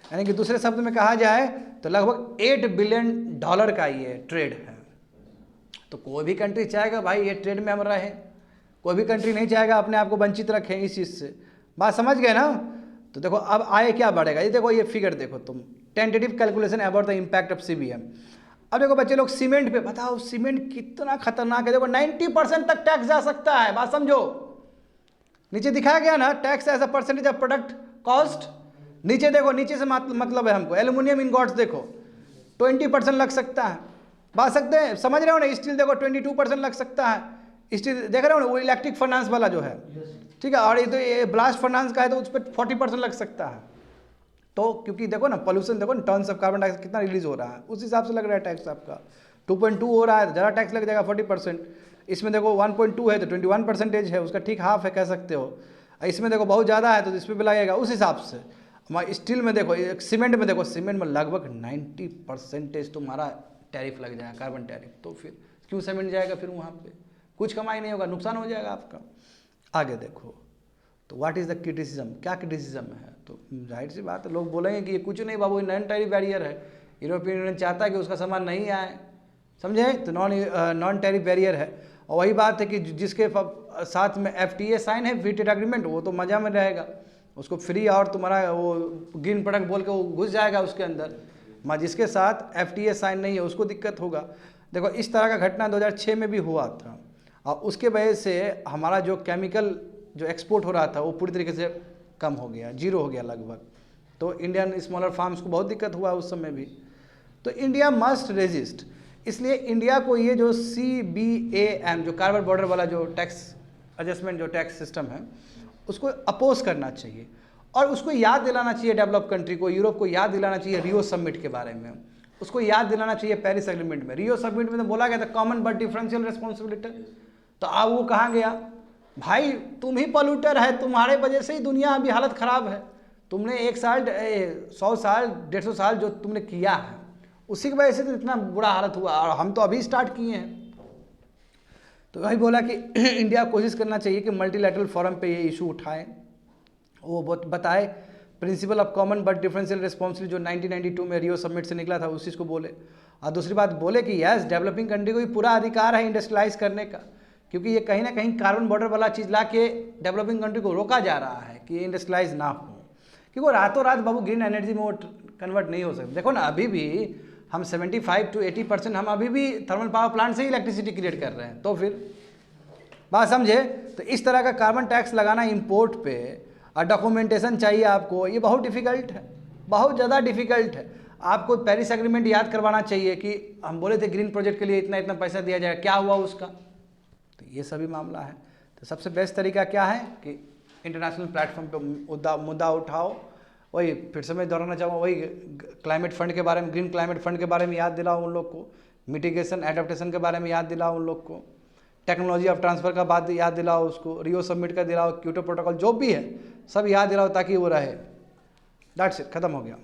यानी कि दूसरे शब्द में कहा जाए तो लगभग $8 बिलियन का ये ट्रेड है। तो कोई भी कंट्री चाहेगा भाई ये ट्रेड में हम रहे, कोई भी कंट्री नहीं चाहेगा अपने आप को वंचित रखें इस चीज़ से। बात समझ गए ना। तो देखो अब आए क्या बढ़ेगा, ये देखो ये फिगर देखो तुम, tentative calculation about the impact of CBM। अब देखो बच्चे लोग सीमेंट पे, बताओ सीमेंट कितना खतरनाक है। देखो 90% तक टैक्स जा सकता है, बात समझो। नीचे दिखाया गया ना, tax as a percentage of product cost. नीचे देखो, नीचे से मतलब है हमको एल्यूमिनियम इनगॉट्स देखो 20% लग सकता है, बात सकते हैं, समझ रहे हो ना। स्टील देखो 22% लग सकता है। स्टील देख रहे हो ना, वो इलेक्ट्रिक फाइनेंस वाला जो है, ठीक है। और ये तो ये ब्लास्ट फाइनेंस का है तो उस पर 40% लग सकता है। तो क्योंकि देखो ना पॉल्यूशन, देखो ना टन्स ऑफ कार्बन डाइऑक्साइड कितना रिलीज हो रहा है, उस हिसाब से लग रहा है टैक्स आपका। 2.2 हो रहा है तो ज़्यादा टैक्स लग जाएगा 40%। इसमें देखो 1.2 है तो 21% है, उसका ठीक हाफ है कह सकते हो। इसमें देखो बहुत ज़्यादा है तो इस पर भी लगेगा उस हिसाब से। हमारे स्टील में देखो, सीमेंट में देखो, सीमेंट में लगभग 90% तुम्हारा टैरिफ लग जाएगा, कार्बन टैरिफ। तो फिर क्यों सीमेंट जाएगा फिर वहाँ पे, कुछ कमाई नहीं होगा, नुकसान हो जाएगा आपका। आगे देखो तो व्हाट इज़ द क्रिटिसिज्म, क्या क्रिटिसिज्म है। तो जाहिर सी बात है, लोग बोलेंगे कि ये कुछ नहीं बाबू, नॉन टैरिफ बैरियर है, यूरोपियन यूनियन चाहता है कि उसका सामान नहीं आए, समझे। तो नॉन टैरिफ बैरियर है। और वही बात है कि जिसके साथ में FTA साइन है, फ्री ट्रेड एग्रीमेंट, वो तो मज़ा में रहेगा, उसको फ्री और तुम्हारा वो ग्रीन प्रोडक्ट बोल के वो घुस जाएगा उसके अंदर। जिसके साथ FTA साइन नहीं है उसको दिक्कत होगा। देखो इस तरह का घटना 2006 में भी हुआ था, और उसके वजह से हमारा जो केमिकल जो एक्सपोर्ट हो रहा था वो पूरी तरीके से कम हो गया, जीरो हो गया लगभग। तो इंडियन स्मॉलर फार्म्स को बहुत दिक्कत हुआ उस समय भी। तो इंडिया मस्ट रेजिस्ट, इसलिए इंडिया को ये जो CBAM जो कार्बन बॉर्डर वाला जो टैक्स एडजस्टमेंट जो टैक्स सिस्टम है उसको अपोज करना चाहिए, और उसको याद दिलाना चाहिए डेवलप कंट्री को, यूरोप को याद दिलाना चाहिए रियो समिट के बारे में, उसको याद दिलाना चाहिए पेरिस एग्रीमेंट में। रियो समिट में तो बोला गया था कॉमन बट डिफरेंशियल रिस्पॉन्सिबिलिटी। तो अब वो कहाँ गया भाई, तुम ही पॉल्यूटर है, तुम्हारे वजह से ही दुनिया अभी हालत ख़राब है। तुमने 1 साल 100 साल 150 साल जो तुमने किया है उसी की वजह से तो इतना बुरा हालत हुआ, और हम तो अभी स्टार्ट किए हैं। तो वही बोला कि इंडिया कोशिश करना चाहिए कि मल्टीलैटरल फोरम पे ये इशू उठाए, वो बताए principle of common but differential responsibility जो 1992 में रियो समिट से निकला था उस चीज़ को बोले। और दूसरी बात बोले कि यस डेवलपिंग कंट्री को भी पूरा अधिकार है इंडस्ट्रियलाइज करने का, क्योंकि ये कहीं ना कहीं कार्बन बॉर्डर वाला चीज़ ला के डेवलपिंग कंट्री को रोका जा रहा है कि ये इंडस्ट्रियलाइज ना हो, क्योंकि वो रातों रात बाबू ग्रीन एनर्जी में वो कन्वर्ट नहीं हो सकते। देखो ना अभी भी हम 75 to 80% हम अभी भी थर्मल पावर प्लांट से ही इलेक्ट्रिसिटी क्रिएट कर रहे हैं। तो फिर बात समझे। तो इस तरह का कार्बन टैक्स लगाना इंपोर्ट पे और डॉक्यूमेंटेशन चाहिए आपको, ये बहुत डिफ़िकल्ट है, बहुत ज़्यादा डिफ़िकल्ट है। आपको पेरिस एग्रीमेंट याद करवाना चाहिए कि हम बोले थे ग्रीन प्रोजेक्ट के लिए इतना इतना पैसा दिया जाएगा, क्या हुआ उसका। तो ये सभी मामला है। तो सबसे बेस्ट तरीका क्या है कि इंटरनेशनल प्लेटफॉर्म पे मुद्दा उठाओ। वही फिर से मैं दोहराना चाहूँगा, वही क्लाइमेट फंड के बारे में, ग्रीन क्लाइमेट फंड के बारे में याद दिलाओ उन लोग को, मिटिगेशन एडेप्टेशन के बारे में याद दिलाओ उन लोग को, टेक्नोलॉजी ऑफ ट्रांसफ़र का बात याद दिलाओ उसको, रियो समिट का दिलाओ, क्योटो प्रोटोकॉल जो भी है सब याद दिलाओ ताकि वो रहे। दैट्स इट, खत्म हो गया।